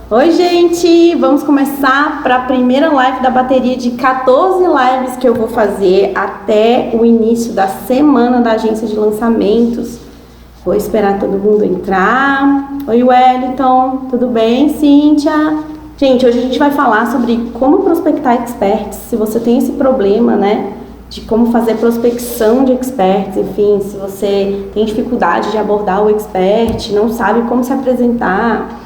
Oi, gente! Vamos começar para a primeira live da bateria de 14 lives que eu vou fazer até o início da semana da agência de lançamentos. Vou esperar todo mundo entrar. Oi, Wellington, tudo bem? Cíntia? Gente, hoje a gente vai falar sobre como prospectar experts. Se você tem esse problema, né, de como fazer prospecção de experts, enfim, se você tem dificuldade de abordar o expert, não sabe como se apresentar,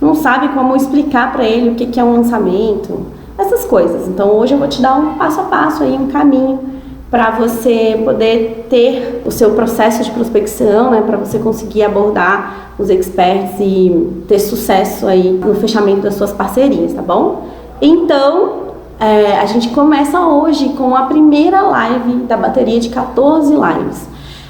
não sabe como explicar para ele o que é um lançamento, essas coisas. Então hoje eu vou te dar um passo a passo aí, um caminho para você poder ter o seu processo de prospecção, né, para você conseguir abordar os experts e ter sucesso aí no fechamento das suas parcerias, tá bom? Então, a gente começa hoje com a primeira live da bateria de 14 lives.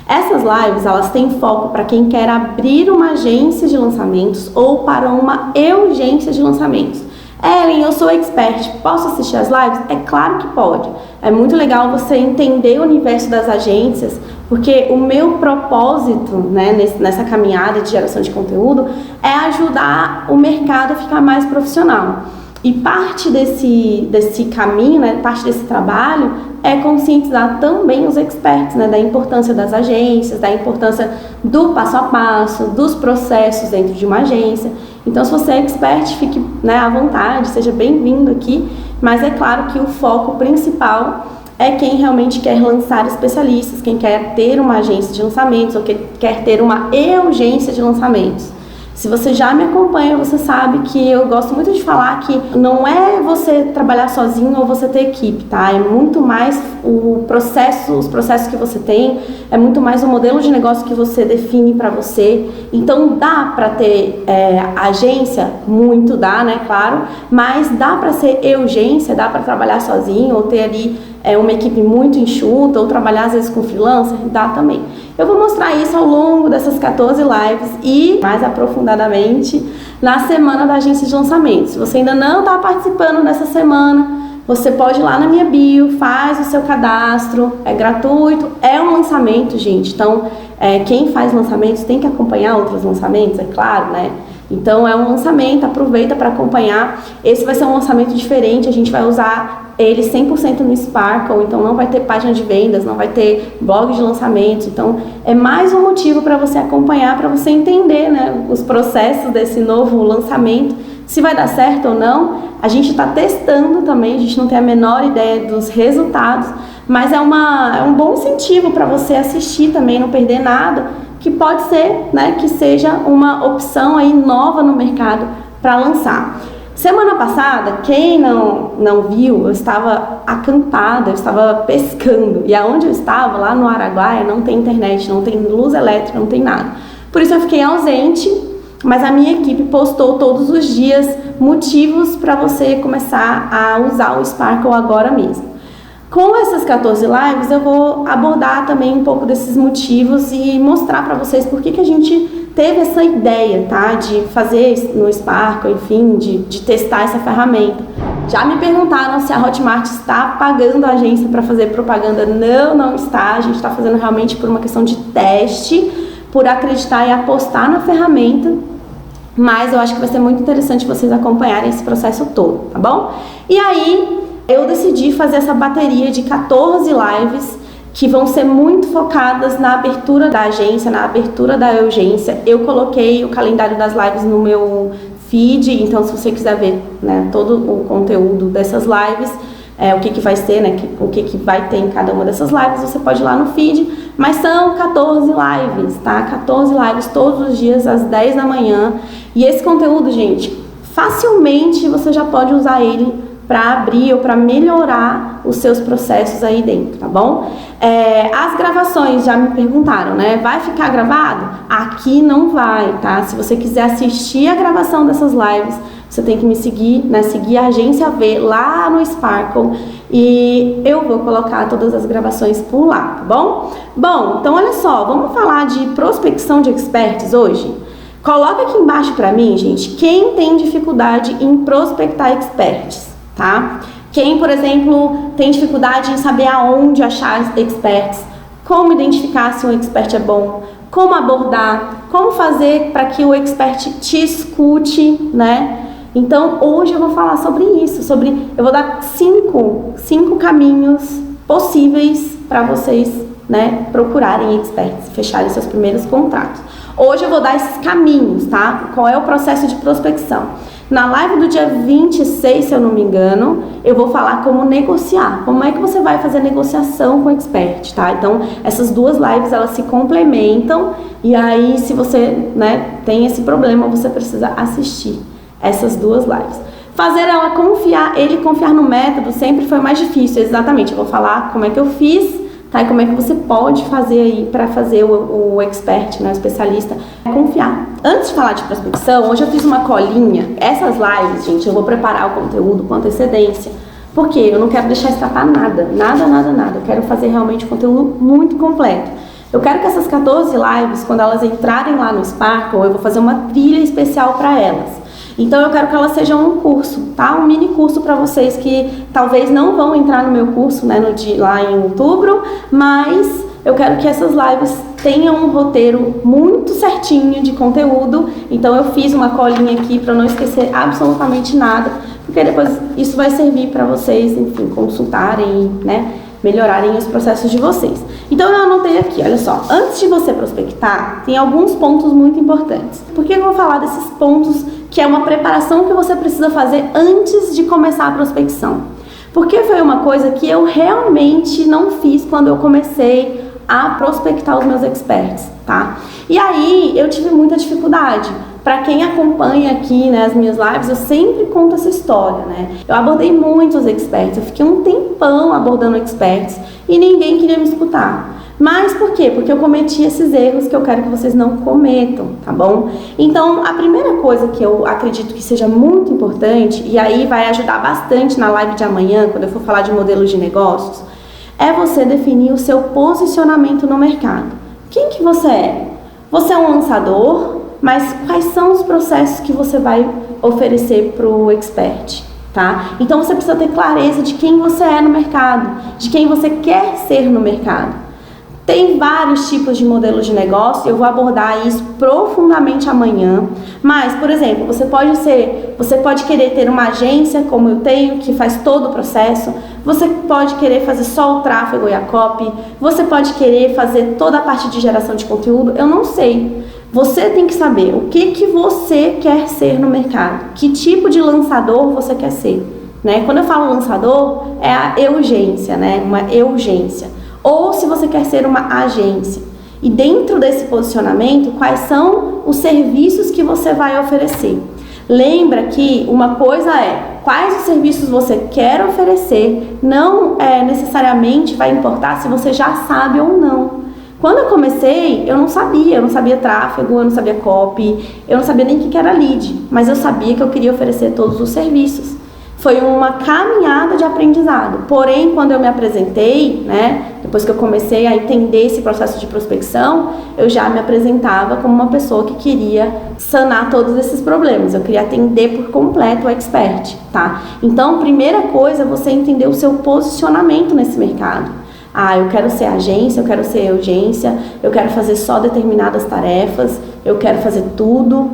Essas lives, elas têm foco para quem quer abrir uma agência de lançamentos ou para uma urgência de lançamentos. Ellen, eu sou expert, posso assistir as lives? É claro que pode. É muito legal você entender o universo das agências, porque o meu propósito, né, nessa caminhada de geração de conteúdo é ajudar o mercado a ficar mais profissional. E parte desse caminho, né, parte desse trabalho é conscientizar também os experts, né, da importância das agências, da importância do passo a passo, dos processos dentro de uma agência. Então, se você é expert, fique, né, à vontade, seja bem-vindo aqui, mas é claro que o foco principal é quem realmente quer lançar especialistas, quem quer ter uma agência de lançamentos ou quer ter uma urgência de lançamentos. Se você já me acompanha, você sabe que eu gosto muito de falar que não é você trabalhar sozinho ou você ter equipe, tá? É muito mais os processos que você tem, é muito mais o modelo de negócio que você define para você. Então dá para ter agência, muito dá, né? Claro, mas dá para ser urgência, dá para trabalhar sozinho ou ter ali uma equipe muito enxuta ou trabalhar às vezes com freelancer, dá também. Eu vou mostrar isso ao longo dessas 14 lives e mais aprofundadamente na semana da agência de lançamentos. Se você ainda não está participando dessa semana, você pode ir lá na minha bio, faz o seu cadastro, é gratuito, é um lançamento, gente. Então, quem faz lançamentos tem que acompanhar outros lançamentos, é claro, né? Então é um lançamento, aproveita para acompanhar. Esse vai ser um lançamento diferente, a gente vai usar ele 100% no Sparkle, então não vai ter página de vendas, não vai ter blog de lançamentos. Então é mais um motivo para você acompanhar, para você entender, né, os processos desse novo lançamento, se vai dar certo ou não. A gente está testando também, a gente não tem a menor ideia dos resultados, mas é um bom incentivo para você assistir também, não perder nada, que pode ser, né, que seja uma opção aí nova no mercado para lançar. Semana passada, quem não viu, eu estava acampada, eu estava pescando, e aonde eu estava, lá no Araguaia, não tem internet, não tem luz elétrica, não tem nada. Por isso eu fiquei ausente, mas a minha equipe postou todos os dias motivos para você começar a usar o Sparkle agora mesmo. Com essas 14 lives eu vou abordar também um pouco desses motivos e mostrar para vocês por que a gente teve essa ideia, tá? De fazer no Sparkle, enfim, de testar essa ferramenta. Já me perguntaram se a Hotmart está pagando a agência para fazer propaganda. Não está. A gente está fazendo realmente por uma questão de teste, por acreditar e apostar na ferramenta. Mas eu acho que vai ser muito interessante vocês acompanharem esse processo todo, tá bom? E aí eu decidi fazer essa bateria de 14 lives que vão ser muito focadas na abertura da agência, na abertura da urgência. Eu coloquei o calendário das lives no meu feed, então se você quiser ver, né, todo o conteúdo dessas lives, o que vai ser, né, o que vai ter em cada uma dessas lives, você pode ir lá no feed. Mas são 14 lives, tá? 14 lives todos os dias às 10 da manhã. E esse conteúdo, gente, facilmente você já pode usar ele para abrir ou para melhorar os seus processos aí dentro, tá bom? As gravações, já me perguntaram, né? Vai ficar gravado? Aqui não vai, tá? Se você quiser assistir a gravação dessas lives, você tem que me seguir, né? Seguir a Agência V lá no Sparkle e eu vou colocar todas as gravações por lá, tá bom? Bom, então olha só, vamos falar de prospecção de experts hoje? Coloca aqui embaixo para mim, gente, quem tem dificuldade em prospectar experts. Tá? Quem, por exemplo, tem dificuldade em saber aonde achar experts, como identificar se um expert é bom, como abordar, como fazer para que o expert te escute, né? Então, hoje eu vou falar sobre isso, eu vou dar cinco caminhos possíveis para vocês, né, procurarem experts, fecharem seus primeiros contratos. Hoje eu vou dar esses caminhos, tá? Qual é o processo de prospecção? Na live do dia 26, se eu não me engano, eu vou falar como negociar. Como é que você vai fazer negociação com o expert, tá? Então, essas duas lives, elas se complementam. E aí, se você, né, tem esse problema, você precisa assistir essas duas lives. Fazer ele confiar no método sempre foi mais difícil, exatamente. Eu vou falar como é que eu fiz, tá? E como é que você pode fazer aí para fazer o expert, né, o especialista, confiar. Antes de falar de prospecção, hoje eu fiz uma colinha. Essas lives, gente, eu vou preparar o conteúdo com antecedência, porque eu não quero deixar escapar nada. Eu quero fazer realmente um conteúdo muito completo. Eu quero que essas 14 lives, quando elas entrarem lá no Sparkle, eu vou fazer uma trilha especial para elas. Então eu quero que elas sejam um curso, tá? Um mini curso para vocês que talvez não vão entrar no meu curso, né, lá em outubro, mas eu quero que essas lives tenham um roteiro muito certinho de conteúdo. Então eu fiz uma colinha aqui para não esquecer absolutamente nada, porque depois isso vai servir para vocês, enfim, consultarem, né, melhorarem os processos de vocês. Então eu anotei aqui, olha só, antes de você prospectar, tem alguns pontos muito importantes. Por que eu vou falar desses pontos, que é uma preparação que você precisa fazer antes de começar a prospecção? Porque foi uma coisa que eu realmente não fiz quando eu comecei a prospectar os meus experts, tá? E aí eu tive muita dificuldade. Para quem acompanha aqui, né, as minhas lives, eu sempre conto essa história, né? Eu abordei muitos experts, eu fiquei um tempão abordando experts e ninguém queria me escutar. Mas por quê? Porque eu cometi esses erros que eu quero que vocês não cometam, tá bom? Então, a primeira coisa que eu acredito que seja muito importante, e aí vai ajudar bastante na live de amanhã, quando eu for falar de modelos de negócios, é você definir o seu posicionamento no mercado. Quem que você é? Você é um lançador, mas quais são os processos que você vai oferecer para o expert, tá? Então você precisa ter clareza de quem você é no mercado, de quem você quer ser no mercado. Tem vários tipos de modelos de negócio, eu vou abordar isso profundamente amanhã. Mas, por exemplo, você pode querer ter uma agência, como eu tenho, que faz todo o processo. Você pode querer fazer só o tráfego e a copy. Você pode querer fazer toda a parte de geração de conteúdo. Eu não sei. Você tem que saber o que você quer ser no mercado. Que tipo de lançador você quer ser, né? Quando eu falo lançador, é a urgência, né? Uma urgência. Ou se você quer ser uma agência. E dentro desse posicionamento, quais são os serviços que você vai oferecer? Lembra que uma coisa é quais os serviços você quer oferecer, não necessariamente vai importar se você já sabe ou não. Quando eu comecei, eu não sabia tráfego, eu não sabia copy, eu não sabia nem o que era lead, mas eu sabia que eu queria oferecer todos os serviços. Foi uma caminhada de aprendizado. Porém, quando eu me apresentei, né, depois que eu comecei a entender esse processo de prospecção, eu já me apresentava como uma pessoa que queria sanar todos esses problemas. Eu queria atender por completo o expert, tá? Então, primeira coisa é você entender o seu posicionamento nesse mercado. Ah, eu quero ser agência, eu quero ser urgência, eu quero fazer só determinadas tarefas, eu quero fazer tudo.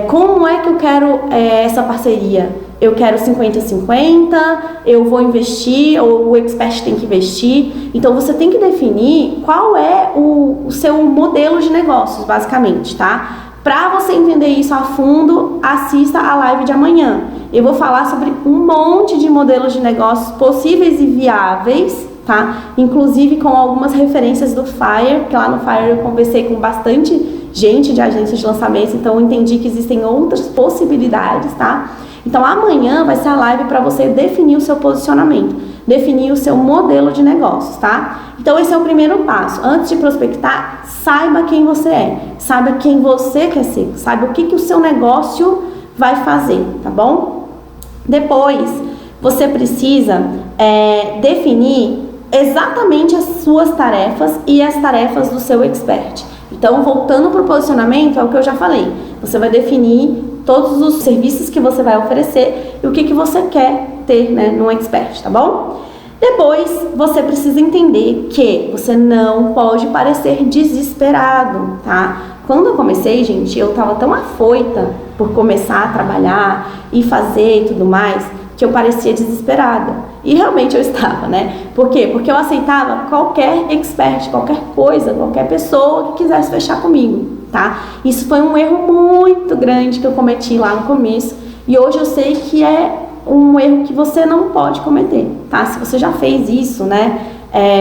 Como é que eu quero essa parceria? Eu quero 50-50, eu vou investir, ou o expert tem que investir. Então, você tem que definir qual é o seu modelo de negócios, basicamente, tá? Para você entender isso a fundo, assista a live de amanhã. Eu vou falar sobre um monte de modelos de negócios possíveis e viáveis, tá? Inclusive com algumas referências do Fire, porque lá no Fire eu conversei com bastante gente de agências de lançamentos, então eu entendi que existem outras possibilidades, tá? Então amanhã vai ser a live para você definir o seu posicionamento, definir o seu modelo de negócios, tá? Então esse é o primeiro passo. Antes de prospectar, saiba quem você é, saiba quem você quer ser, saiba o que o seu negócio vai fazer, tá bom? Depois, você precisa definir exatamente as suas tarefas e as tarefas do seu expert. Então, voltando para o posicionamento, é o que eu já falei. Você vai definir todos os serviços que você vai oferecer e o que você quer ter, né, no expert, tá bom? Depois, você precisa entender que você não pode parecer desesperado, tá? Quando eu comecei, gente, eu tava tão afoita por começar a trabalhar e fazer e tudo mais, que eu parecia desesperada. E realmente eu estava, né? Por quê? Porque eu aceitava qualquer expert, qualquer coisa, qualquer pessoa que quisesse fechar comigo, tá? Isso foi um erro muito grande que eu cometi lá no começo. E hoje eu sei que é um erro que você não pode cometer, tá? Se você já fez isso, né?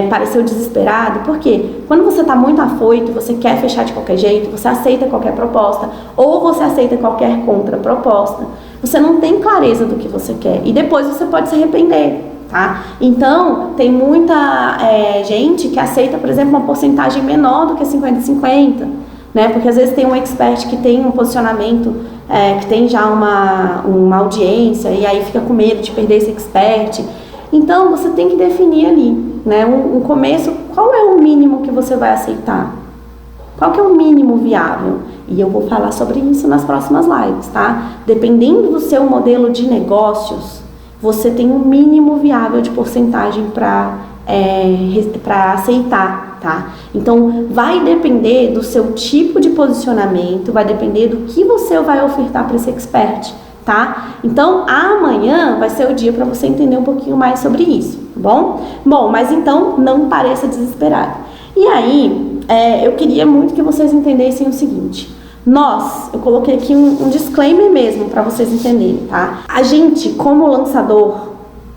Pareceu desesperado, porque quando você está muito afoito, você quer fechar de qualquer jeito, você aceita qualquer proposta, ou você aceita qualquer contraproposta, você não tem clareza do que você quer, e depois você pode se arrepender, tá? Então, tem muita gente que aceita, por exemplo, uma porcentagem menor do que 50-50, né? Porque às vezes tem um expert que tem um posicionamento, que tem já uma audiência, e aí fica com medo de perder esse expert. Então, você tem que definir ali, né, um começo, qual é o mínimo que você vai aceitar? Qual que é o mínimo viável? E eu vou falar sobre isso nas próximas lives, tá? Dependendo do seu modelo de negócios, você tem um mínimo viável de porcentagem para aceitar, tá? Então, vai depender do seu tipo de posicionamento, vai depender do que você vai ofertar para esse expert, tá? Então, amanhã vai ser o dia para você entender um pouquinho mais sobre isso, tá bom? Bom, mas então não pareça desesperado. E aí, eu queria muito que vocês entendessem o seguinte. Eu coloquei aqui um disclaimer mesmo para vocês entenderem, tá? A gente, como lançador,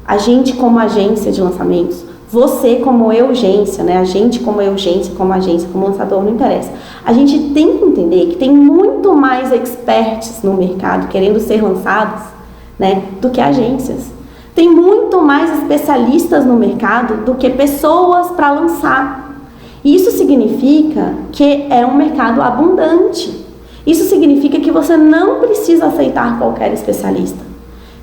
a gente como agência de lançamentos, você como agência, né? A gente como agência, como lançador, não interessa. A gente tem que entender que tem muito mais experts no mercado querendo ser lançados, né, do que agências. Tem muito mais especialistas no mercado do que pessoas para lançar. Isso significa que é um mercado abundante. Isso significa que você não precisa aceitar qualquer especialista.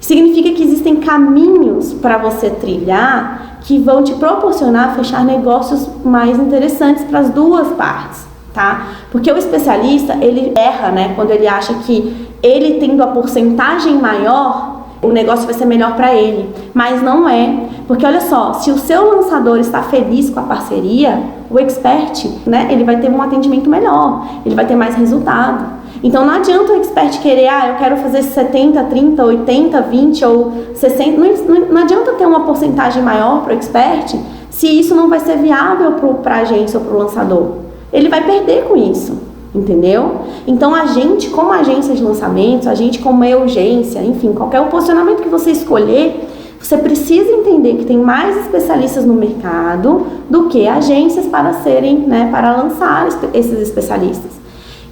Significa que existem caminhos para você trilhar que vão te proporcionar fechar negócios mais interessantes para as duas partes, tá? Porque o especialista, ele erra, né? Quando ele acha que ele tendo a porcentagem maior, o negócio vai ser melhor para ele. Mas não é. Porque olha só, se o seu lançador está feliz com a parceria, o expert, né? Ele vai ter um atendimento melhor, ele vai ter mais resultado. Então não adianta o expert querer, eu quero fazer 70, 30, 80, 20 ou 60. Não adianta ter uma porcentagem maior para o expert se isso não vai ser viável para a agência ou para o lançador. Ele vai perder com isso, entendeu? Então a gente, como agência de lançamentos, a gente como agência, enfim, qualquer posicionamento que você escolher, você precisa entender que tem mais especialistas no mercado do que agências para serem, né, para lançar esses especialistas.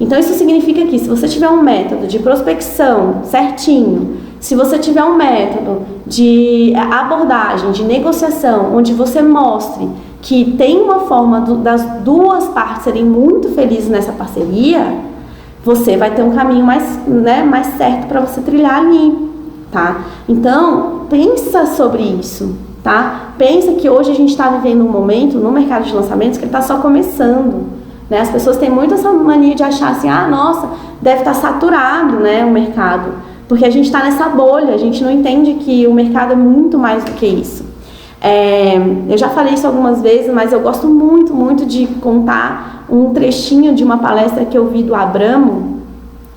Então isso significa que se você tiver um método de prospecção certinho, se você tiver um método de abordagem, de negociação, onde você mostre que tem uma forma das duas partes serem muito felizes nessa parceria, você vai ter um caminho mais, né, mais certo para você trilhar ali, tá? Então, pensa sobre isso, tá? Pensa que hoje a gente está vivendo um momento no mercado de lançamentos que ele está só começando. Né? As pessoas têm muito essa mania de achar assim, nossa, deve estar saturado, né, o mercado, porque a gente está nessa bolha, a gente não entende que o mercado é muito mais do que isso. Eu já falei isso algumas vezes, mas eu gosto muito, muito de contar um trechinho de uma palestra que eu vi do Abramo.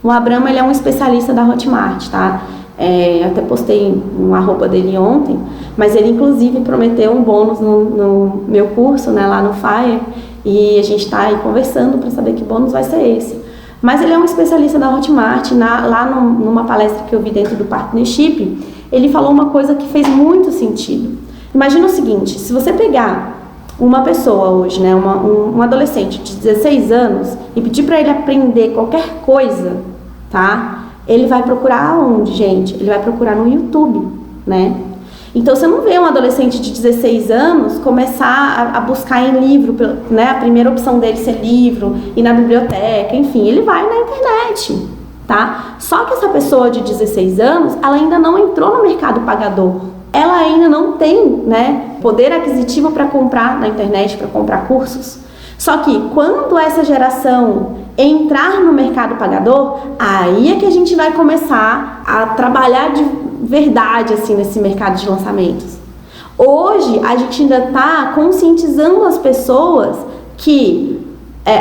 O Abramo, ele é um especialista da Hotmart, tá? Eu até postei um arroba dele ontem, mas ele inclusive prometeu um bônus no meu curso, né, lá no Fire. E a gente está aí conversando para saber que bônus vai ser esse. Mas ele é um especialista da Hotmart. Numa palestra que eu vi dentro do Partnership, ele falou uma coisa que fez muito sentido. Imagina o seguinte, se você pegar uma pessoa hoje, né, um adolescente de 16 anos e pedir para ele aprender qualquer coisa, tá? Ele vai procurar onde, gente? Ele vai procurar no YouTube, né? Então, você não vê um adolescente de 16 anos começar a buscar em livro, né? A primeira opção dele ser livro, ir na biblioteca, enfim, ele vai na internet, tá? Só que essa pessoa de 16 anos, ela ainda não entrou no mercado pagador. Ela ainda não tem, né, poder aquisitivo para comprar na internet, para comprar cursos. Só que quando essa geração entrar no mercado pagador, aí é que a gente vai começar a trabalhar de verdade assim nesse mercado de lançamentos. Hoje a gente ainda está conscientizando as pessoas que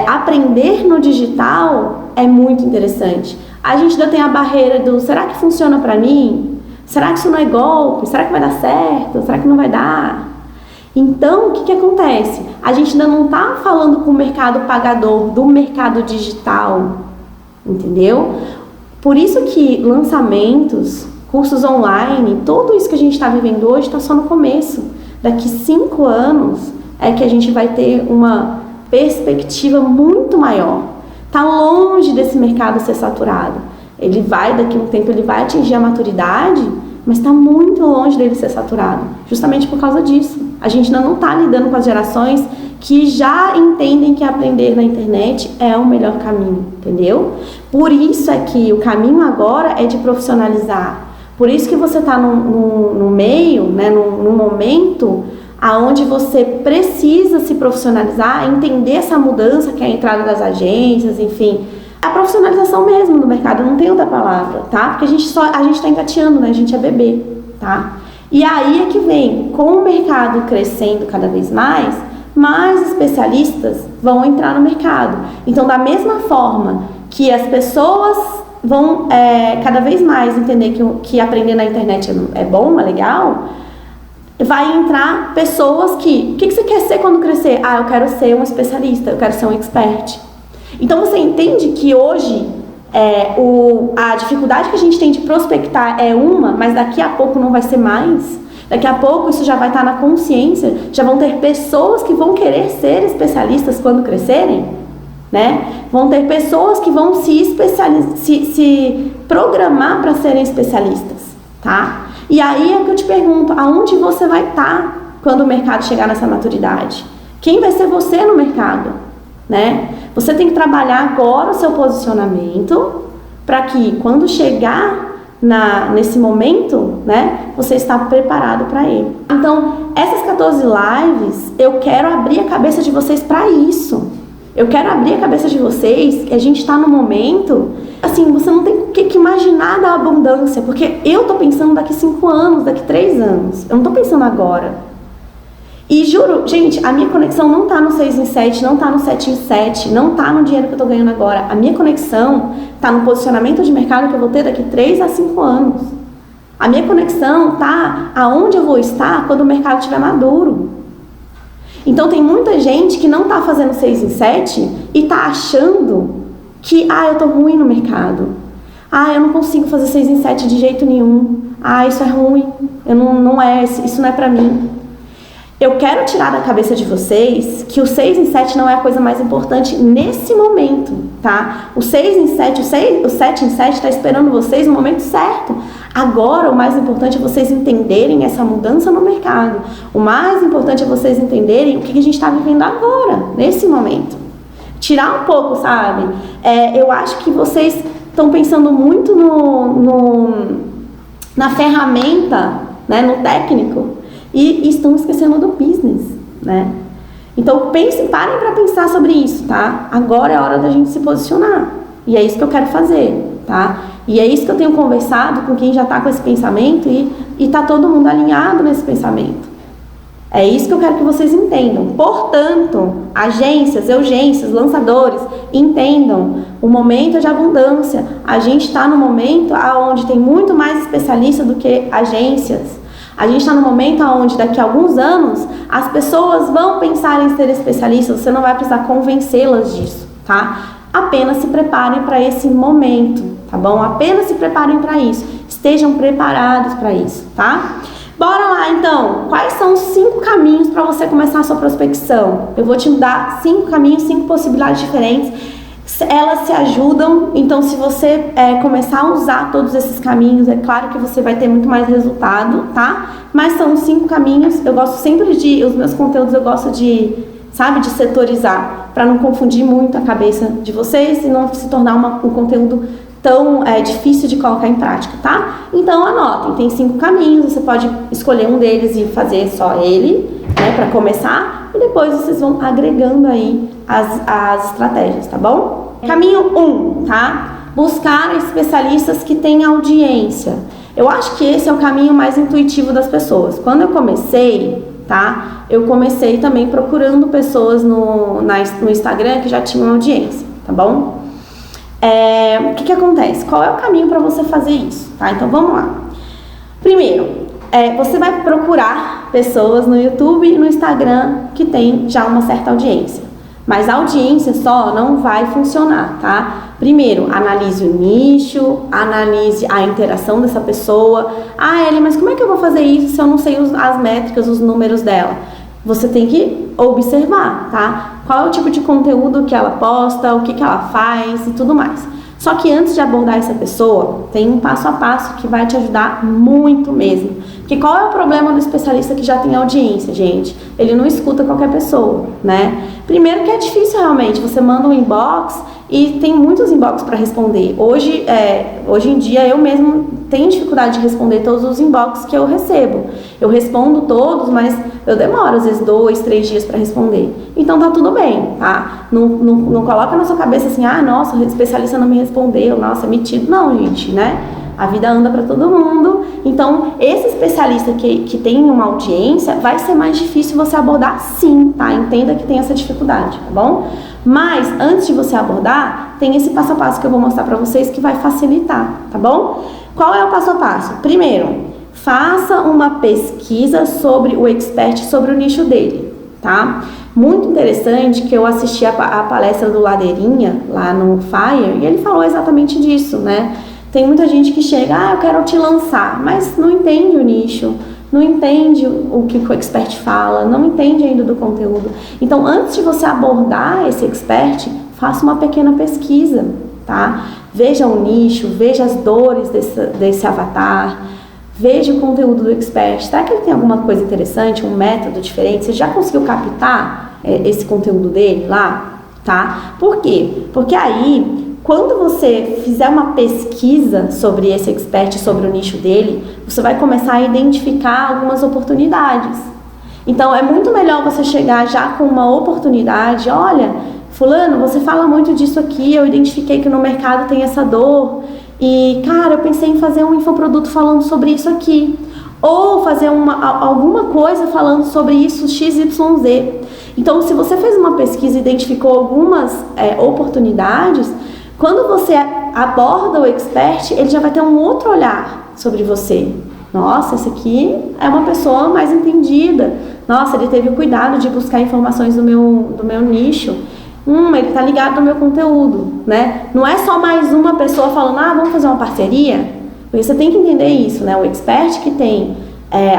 aprender no digital é muito interessante. A gente ainda tem a barreira do, será que funciona para mim? Será que isso não é golpe? Será que vai dar certo? Será que não vai dar? Então, o que acontece? A gente ainda não está falando com o mercado pagador do mercado digital, entendeu? Por isso que lançamentos, cursos online, tudo isso que a gente está vivendo hoje está só no começo. Daqui 5 anos é que a gente vai ter uma perspectiva muito maior. Está longe desse mercado ser saturado. Ele vai, daqui a um tempo, ele vai atingir a maturidade, mas está muito longe dele ser saturado, justamente por causa disso. A gente ainda não está lidando com as gerações que já entendem que aprender na internet é o melhor caminho, entendeu? Por isso é que o caminho agora é de profissionalizar. Por isso que você está no meio, né, no momento aonde você precisa se profissionalizar, entender essa mudança que é a entrada das agências, enfim, a profissionalização mesmo do mercado, não tem outra palavra, tá? Porque a gente está engateando, né? A gente é bebê, tá? E aí é que vem, com o mercado crescendo cada vez mais especialistas vão entrar no mercado. Então, da mesma forma que as pessoas vão cada vez mais entender que aprender na internet é bom, é legal, vai entrar pessoas que... O que você quer ser quando crescer? Ah, eu quero ser um especialista, eu quero ser um expert. Então você entende que hoje a dificuldade que a gente tem de prospectar é uma, mas daqui a pouco não vai ser mais. Daqui a pouco isso já vai estar na consciência, já vão ter pessoas que vão querer ser especialistas quando crescerem, né? Vão ter pessoas que vão se programar para serem especialistas, tá? E aí é que eu te pergunto, aonde você vai estar quando o mercado chegar nessa maturidade? Quem vai ser você no mercado, né? Você tem que trabalhar agora o seu posicionamento para que quando chegar nesse momento, né, você está preparado para ele. Então, essas 14 lives, eu quero abrir a cabeça de vocês para isso. Eu quero abrir a cabeça de vocês que a gente está no momento, assim, você não tem que imaginar da abundância, porque eu tô pensando daqui 5 anos, daqui 3 anos, eu não tô pensando agora. E juro, gente, a minha conexão não tá no 6 em 7, não tá no 7 em 7, não tá no dinheiro que eu tô ganhando agora. A minha conexão tá no posicionamento de mercado que eu vou ter daqui 3 a 5 anos. A minha conexão tá aonde eu vou estar quando o mercado estiver maduro. Então tem muita gente que não tá fazendo 6 em 7 e tá achando que, eu tô ruim no mercado. Eu não consigo fazer 6 em 7 de jeito nenhum. Isso é ruim. Isso não é pra mim. Eu quero tirar da cabeça de vocês que o 6 em 7 não é a coisa mais importante nesse momento, tá? O 6 em 7, o 7 em 7 está esperando vocês no momento certo. Agora, o mais importante é vocês entenderem essa mudança no mercado. O mais importante é vocês entenderem o que a gente está vivendo agora, nesse momento. Tirar um pouco, sabe? Eu acho que vocês estão pensando muito na ferramenta, né, no técnico, e estão esquecendo do business, né? Então, parem para pensar sobre isso, tá? Agora é a hora da gente se posicionar. E é isso que eu quero fazer, tá? E é isso que eu tenho conversado com quem já tá com esse pensamento e tá todo mundo alinhado nesse pensamento. É isso que eu quero que vocês entendam. Portanto, agências, urgências, lançadores, entendam. O momento é de abundância. A gente está no momento onde tem muito mais especialistas do que agências. A gente está no momento onde daqui a alguns anos as pessoas vão pensar em ser especialistas, você não vai precisar convencê-las disso, tá? Apenas se preparem para esse momento, tá bom? Apenas se preparem para isso, estejam preparados para isso, tá? Bora lá então, quais são os 5 caminhos para você começar a sua prospecção? Eu vou te dar 5 caminhos, 5 possibilidades diferentes. Elas se ajudam, então se você começar a usar todos esses caminhos, é claro que você vai ter muito mais resultado, tá? Mas são 5 caminhos, eu gosto sempre os meus conteúdos eu gosto de setorizar, para não confundir muito a cabeça de vocês e não se tornar um conteúdo tão difícil de colocar em prática, tá? Então anotem, tem 5 caminhos, você pode escolher um deles e fazer só ele, né, para começar, e depois vocês vão agregando aí as estratégias, tá bom? Caminho 1, tá? Buscar especialistas que têm audiência. Eu acho que esse é o caminho mais intuitivo das pessoas. Quando eu comecei, tá? Eu comecei também procurando pessoas no Instagram que já tinham audiência, tá bom? O que acontece? Qual é o caminho para você fazer isso, tá? Então vamos lá. Primeiro, você vai procurar pessoas no YouTube e no Instagram que tem já uma certa audiência. Mas a audiência só não vai funcionar, tá? Primeiro, analise o nicho, analise a interação dessa pessoa. Ah, Eli, mas como é que eu vou fazer isso se eu não sei as métricas, os números dela? Você tem que observar, tá? Qual é o tipo de conteúdo que ela posta, o que ela faz e tudo mais. Só que antes de abordar essa pessoa, tem um passo a passo que vai te ajudar muito mesmo. Porque qual é o problema do especialista que já tem audiência, gente? Ele não escuta qualquer pessoa, né? Primeiro que é difícil realmente, você manda um inbox e tem muitos inbox para responder. Hoje em dia eu mesmo tenho dificuldade de responder todos os inbox que eu recebo. Eu respondo todos, mas eu demoro às vezes 2, 3 dias para responder. Então tá tudo bem, tá? Não coloca na sua cabeça assim, ah, nossa, o especialista não me respondeu, nossa, é metido. Não, gente, né? A vida anda para todo mundo. Então, esse especialista que tem uma audiência, vai ser mais difícil você abordar sim, tá? Entenda que tem essa dificuldade, tá bom? Mas, antes de você abordar, tem esse passo a passo que eu vou mostrar para vocês que vai facilitar, tá bom? Qual é o passo a passo? Primeiro, faça uma pesquisa sobre o expert, sobre o nicho dele, tá? Muito interessante que eu assisti a palestra do Ladeirinha, lá no Fire, e ele falou exatamente disso, né? Tem muita gente que chega, eu quero te lançar, mas não entende o nicho, não entende o que o expert fala, não entende ainda do conteúdo. Então, antes de você abordar esse expert, faça uma pequena pesquisa, tá? Veja o nicho, veja as dores desse avatar, veja o conteúdo do expert. Será que ele tem alguma coisa interessante, um método diferente? Você já conseguiu captar esse conteúdo dele lá, tá? Por quê? Porque aí, quando você fizer uma pesquisa sobre esse expert, sobre o nicho dele, você vai começar a identificar algumas oportunidades. Então, é muito melhor você chegar já com uma oportunidade. Olha, fulano, você fala muito disso aqui, eu identifiquei que no mercado tem essa dor. E, cara, eu pensei em fazer um infoproduto falando sobre isso aqui. Ou fazer alguma coisa falando sobre isso XYZ. Então, se você fez uma pesquisa e identificou algumas oportunidades, quando você aborda o expert, ele já vai ter um outro olhar sobre você. Nossa, esse aqui é uma pessoa mais entendida. Nossa, ele teve o cuidado de buscar informações do meu nicho. Ele tá ligado no meu conteúdo, né? Não é só mais uma pessoa falando, vamos fazer uma parceria? Porque você tem que entender isso, né? O expert que tem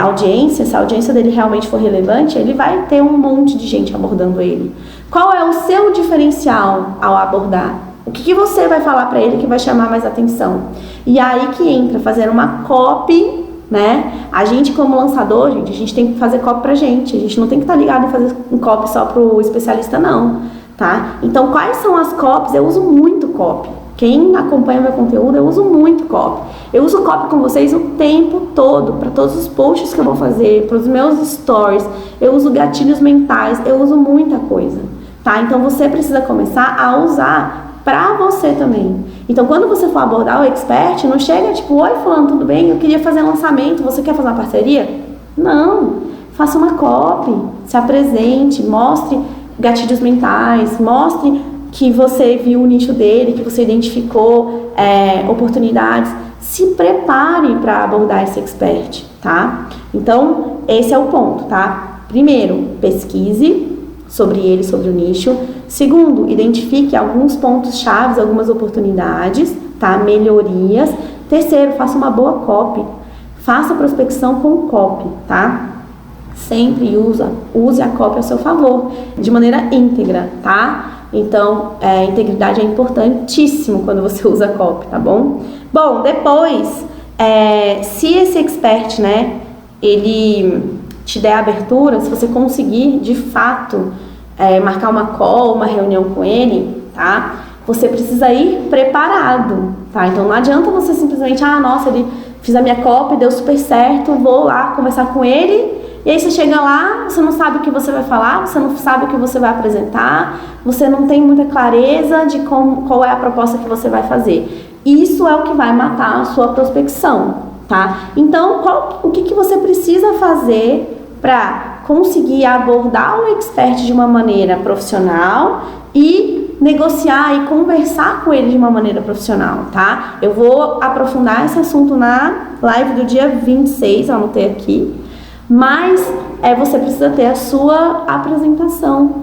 audiência, se a audiência dele realmente for relevante, ele vai ter um monte de gente abordando ele. Qual é o seu diferencial ao abordar? O que você vai falar para ele que vai chamar mais atenção? E aí que entra fazer uma copy, né? A gente como lançador, gente, a gente tem que fazer copy pra gente. A gente não tem que estar ligado em fazer um copy só pro especialista, não, tá? Então, quais são as copies? Eu uso muito copy. Quem acompanha meu conteúdo, eu uso muito copy. Eu uso copy com vocês o tempo todo, para todos os posts que eu vou fazer, para os meus stories. Eu uso gatilhos mentais, eu uso muita coisa, tá? Então, você precisa começar a usar pra você também. Então, quando você for abordar o expert, não chega tipo, oi fulano, tudo bem? Eu queria fazer lançamento, você quer fazer uma parceria? Não, faça uma copy, se apresente, mostre gatilhos mentais, mostre que você viu o nicho dele, que você identificou oportunidades. Se prepare para abordar esse expert, tá? Então, esse é o ponto, tá? Primeiro, pesquise sobre ele, sobre o nicho. Segundo, identifique alguns pontos chaves, algumas oportunidades, tá? Melhorias. Terceiro, faça uma boa copy. Faça prospecção com copy, tá? Sempre use a copy a seu favor, de maneira íntegra, tá? Então, integridade é importantíssimo quando você usa copy, tá bom? Bom, depois, se esse expert, né, ele te der abertura, se você conseguir, de fato, marcar uma call, uma reunião com ele, tá? Você precisa ir preparado, tá? Então, não adianta você simplesmente, nossa, fiz a minha copy, deu super certo, vou lá conversar com ele. E aí você chega lá, você não sabe o que você vai falar, você não sabe o que você vai apresentar, você não tem muita clareza de qual é a proposta que você vai fazer. Isso é o que vai matar a sua prospecção, tá? Então, o que você precisa fazer para conseguir abordar o expert de uma maneira profissional e negociar e conversar com ele de uma maneira profissional, tá? Eu vou aprofundar esse assunto na live do dia 26, eu anotei aqui, mas você precisa ter a sua apresentação,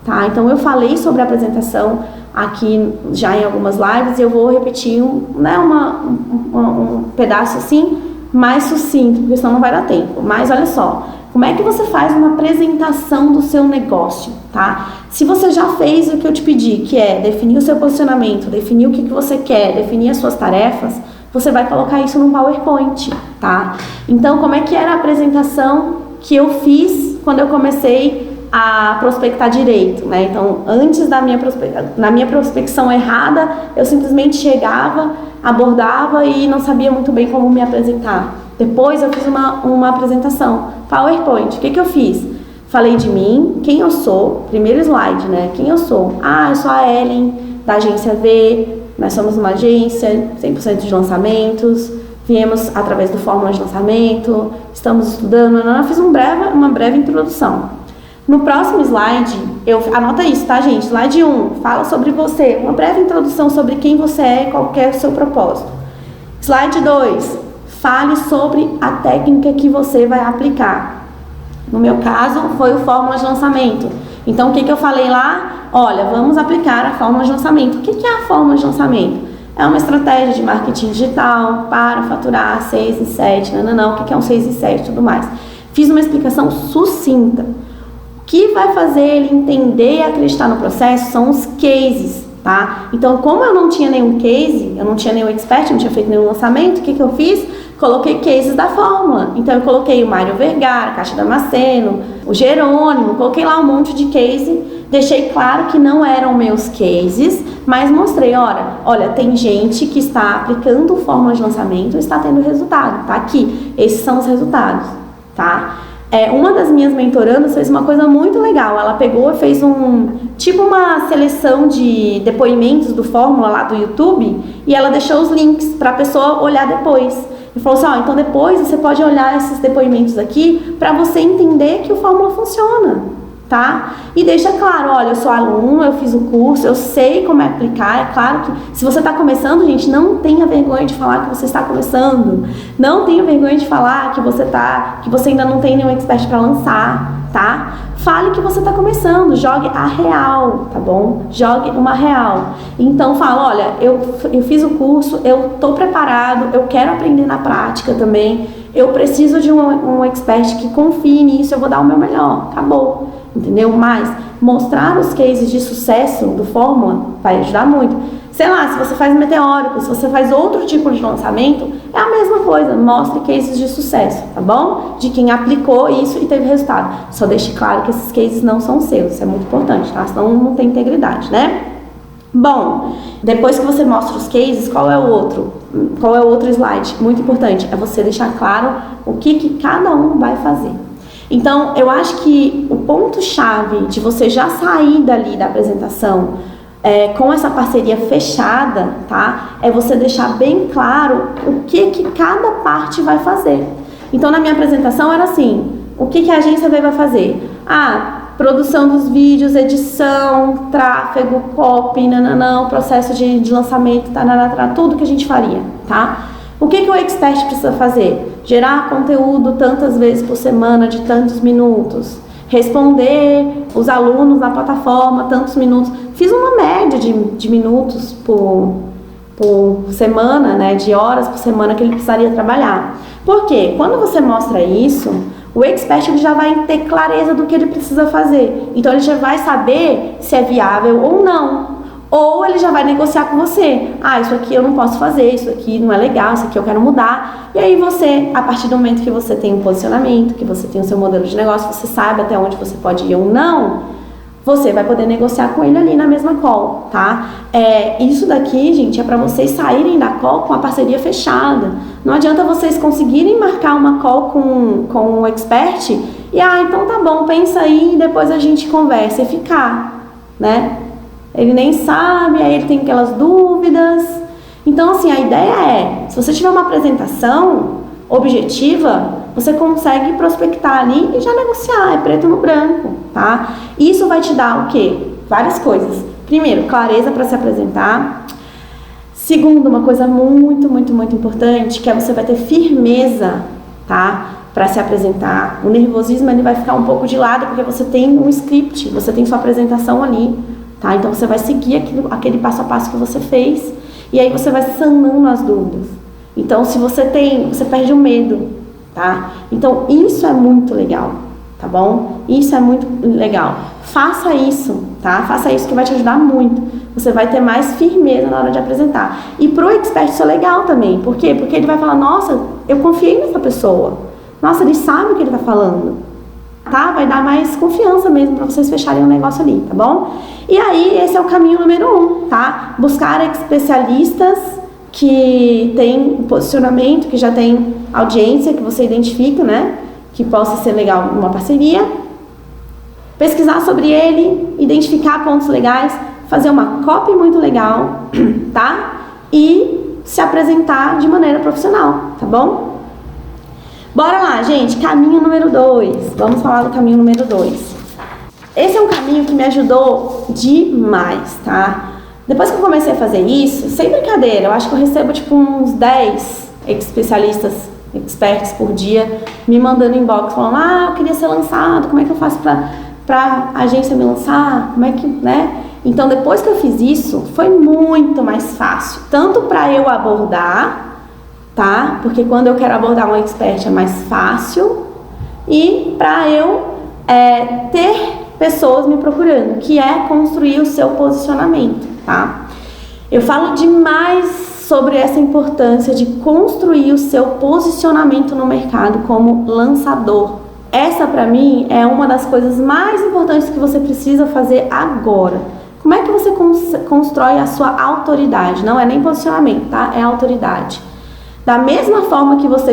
tá? Então eu falei sobre a apresentação aqui já em algumas lives e eu vou repetir um pedaço assim mais sucinto, porque senão não vai dar tempo. Mas olha só, como é que você faz uma apresentação do seu negócio, tá? Se você já fez o que eu te pedi, que é definir o seu posicionamento, definir o que você quer, definir as suas tarefas, você vai colocar isso num PowerPoint, tá? Então, como é que era a apresentação que eu fiz quando eu comecei a prospectar direito, né? Então, antes da minha prospecção errada, eu simplesmente chegava, abordava e não sabia muito bem como me apresentar. Depois eu fiz uma apresentação, PowerPoint. O que eu fiz? Falei de mim, quem eu sou, primeiro slide, né? Quem eu sou? Eu sou a Ellen, da agência V, nós somos uma agência 100% de lançamentos, viemos através do Fórmula de Lançamento, estamos estudando, eu fiz uma breve introdução. No próximo slide, anota isso, tá, gente? Slide 1, fala sobre você, uma breve introdução sobre quem você é e qual é o seu propósito. Slide 2, fale sobre a técnica que você vai aplicar. No meu caso, foi o Fórmula de Lançamento. Então, o que eu falei lá? Olha, vamos aplicar a Fórmula de Lançamento. O que é a Fórmula de Lançamento? É uma estratégia de marketing digital para faturar 6 e 7, o que é um 6 e 7 e tudo mais. Fiz uma explicação sucinta. O que vai fazer ele entender e acreditar no processo são os cases, tá? Então, como eu não tinha nenhum case, eu não tinha nenhum expert, não tinha feito nenhum lançamento, o que eu fiz? Coloquei cases da fórmula. Então, eu coloquei o Mário Vergara, Caixa Damasceno, o Jerônimo, coloquei lá um monte de case, deixei claro que não eram meus cases, mas mostrei, olha, tem gente que está aplicando fórmula de lançamento e está tendo resultado, tá aqui, esses são os resultados, tá? Uma das minhas mentorandas fez uma coisa muito legal. Ela pegou e fez uma seleção de depoimentos do Fórmula lá do YouTube e ela deixou os links para a pessoa olhar depois. E falou assim, então depois você pode olhar esses depoimentos aqui para você entender que o Fórmula funciona, tá? E deixa claro, olha, eu sou aluno, eu fiz o curso, eu sei como é aplicar. É claro que se você está começando, gente, não tenha vergonha de falar que você está começando. Não tenha vergonha de falar que você ainda não tem nenhum expert para lançar, tá? Fale que você está começando, jogue a real, tá bom? Jogue uma real. Então fala, olha, eu fiz o curso, eu estou preparado, eu quero aprender na prática também, eu preciso de um expert que confie nisso, eu vou dar o meu melhor, acabou. Entendeu? Mas mostrar os cases de sucesso do Fórmula vai ajudar muito. Sei lá, se você faz meteórico, se você faz outro tipo de lançamento, é a mesma coisa. Mostre cases de sucesso, tá bom? De quem aplicou isso e teve resultado. Só deixe claro que esses cases não são seus. Isso é muito importante, tá? Senão não tem integridade, né? Bom, depois que você mostra os cases, qual é o outro slide? Muito importante, é você deixar claro o que cada um vai fazer. Então, eu acho que o ponto-chave de você já sair dali da apresentação com essa parceria fechada, tá? É você deixar bem claro o que cada parte vai fazer. Então, na minha apresentação era assim, o que a agência vai fazer? Produção dos vídeos, edição, tráfego, copy, processo de lançamento, tudo que a gente faria, tá? O que o expert precisa fazer? Gerar conteúdo tantas vezes por semana, de tantos minutos. Responder os alunos na plataforma, tantos minutos. Fiz uma média de minutos por semana, né? De horas por semana que ele precisaria trabalhar. Por quê? Quando você mostra isso, o expert ele já vai ter clareza do que ele precisa fazer. Então, ele já vai saber se é viável ou não. Ou ele já vai negociar com você. Isso aqui eu não posso fazer, isso aqui não é legal, isso aqui eu quero mudar. E aí você, a partir do momento que você tem um posicionamento, que você tem o seu modelo de negócio, você sabe até onde você pode ir ou não, você vai poder negociar com ele ali na mesma call, tá? Isso daqui, gente, é para vocês saírem da call com a parceria fechada. Não adianta vocês conseguirem marcar uma call com o expert e, então tá bom, pensa aí e depois a gente conversa e ficar, né? Ele nem sabe, aí ele tem aquelas dúvidas. Então, assim, a ideia se você tiver uma apresentação, objetiva, você consegue prospectar ali e já negociar, é preto no branco, tá? Isso vai te dar o quê? Várias coisas. Primeiro, clareza para se apresentar. Segundo, uma coisa muito, muito, muito importante, que é você vai ter firmeza, tá? Para se apresentar. O nervosismo ele vai ficar um pouco de lado, porque você tem um script, você tem sua apresentação ali, tá? Então você vai seguir aquele passo a passo que você fez, e aí você vai sanando as dúvidas. Então, se você perde o medo, tá? Então, isso é muito legal, tá bom? Isso é muito legal. Faça isso, tá? Faça isso que vai te ajudar muito. Você vai ter mais firmeza na hora de apresentar. E pro expert isso é legal também. Por quê? Porque ele vai falar, nossa, eu confiei nessa pessoa. Nossa, ele sabe o que ele tá falando. Tá? Vai dar mais confiança mesmo para vocês fecharem o negócio ali, tá bom? E aí, esse é o caminho número 1, tá? Buscar especialistas que tem posicionamento, que já tem audiência, que você identifica, né? Que possa ser legal uma parceria. Pesquisar sobre ele, identificar pontos legais, fazer uma copy muito legal, tá? E se apresentar de maneira profissional, tá bom? Bora lá, gente, caminho número 2. Vamos falar do caminho número 2. Esse é um caminho que me ajudou demais, tá? Depois que eu comecei a fazer isso, sem brincadeira, eu acho que eu recebo tipo uns 10 especialistas, experts por dia, me mandando inbox, falando, eu queria ser lançado, como é que eu faço pra agência me lançar? Como é que, né? Então, depois que eu fiz isso, foi muito mais fácil, tanto para eu abordar, tá? Porque quando eu quero abordar um expert é mais fácil, e para eu ter pessoas me procurando, que é construir o seu posicionamento, tá? Eu falo demais sobre essa importância de construir o seu posicionamento no mercado como lançador. Essa, para mim, é uma das coisas mais importantes que você precisa fazer agora. Como é que você constrói a sua autoridade? Não é nem posicionamento, tá? É autoridade. Da mesma forma que você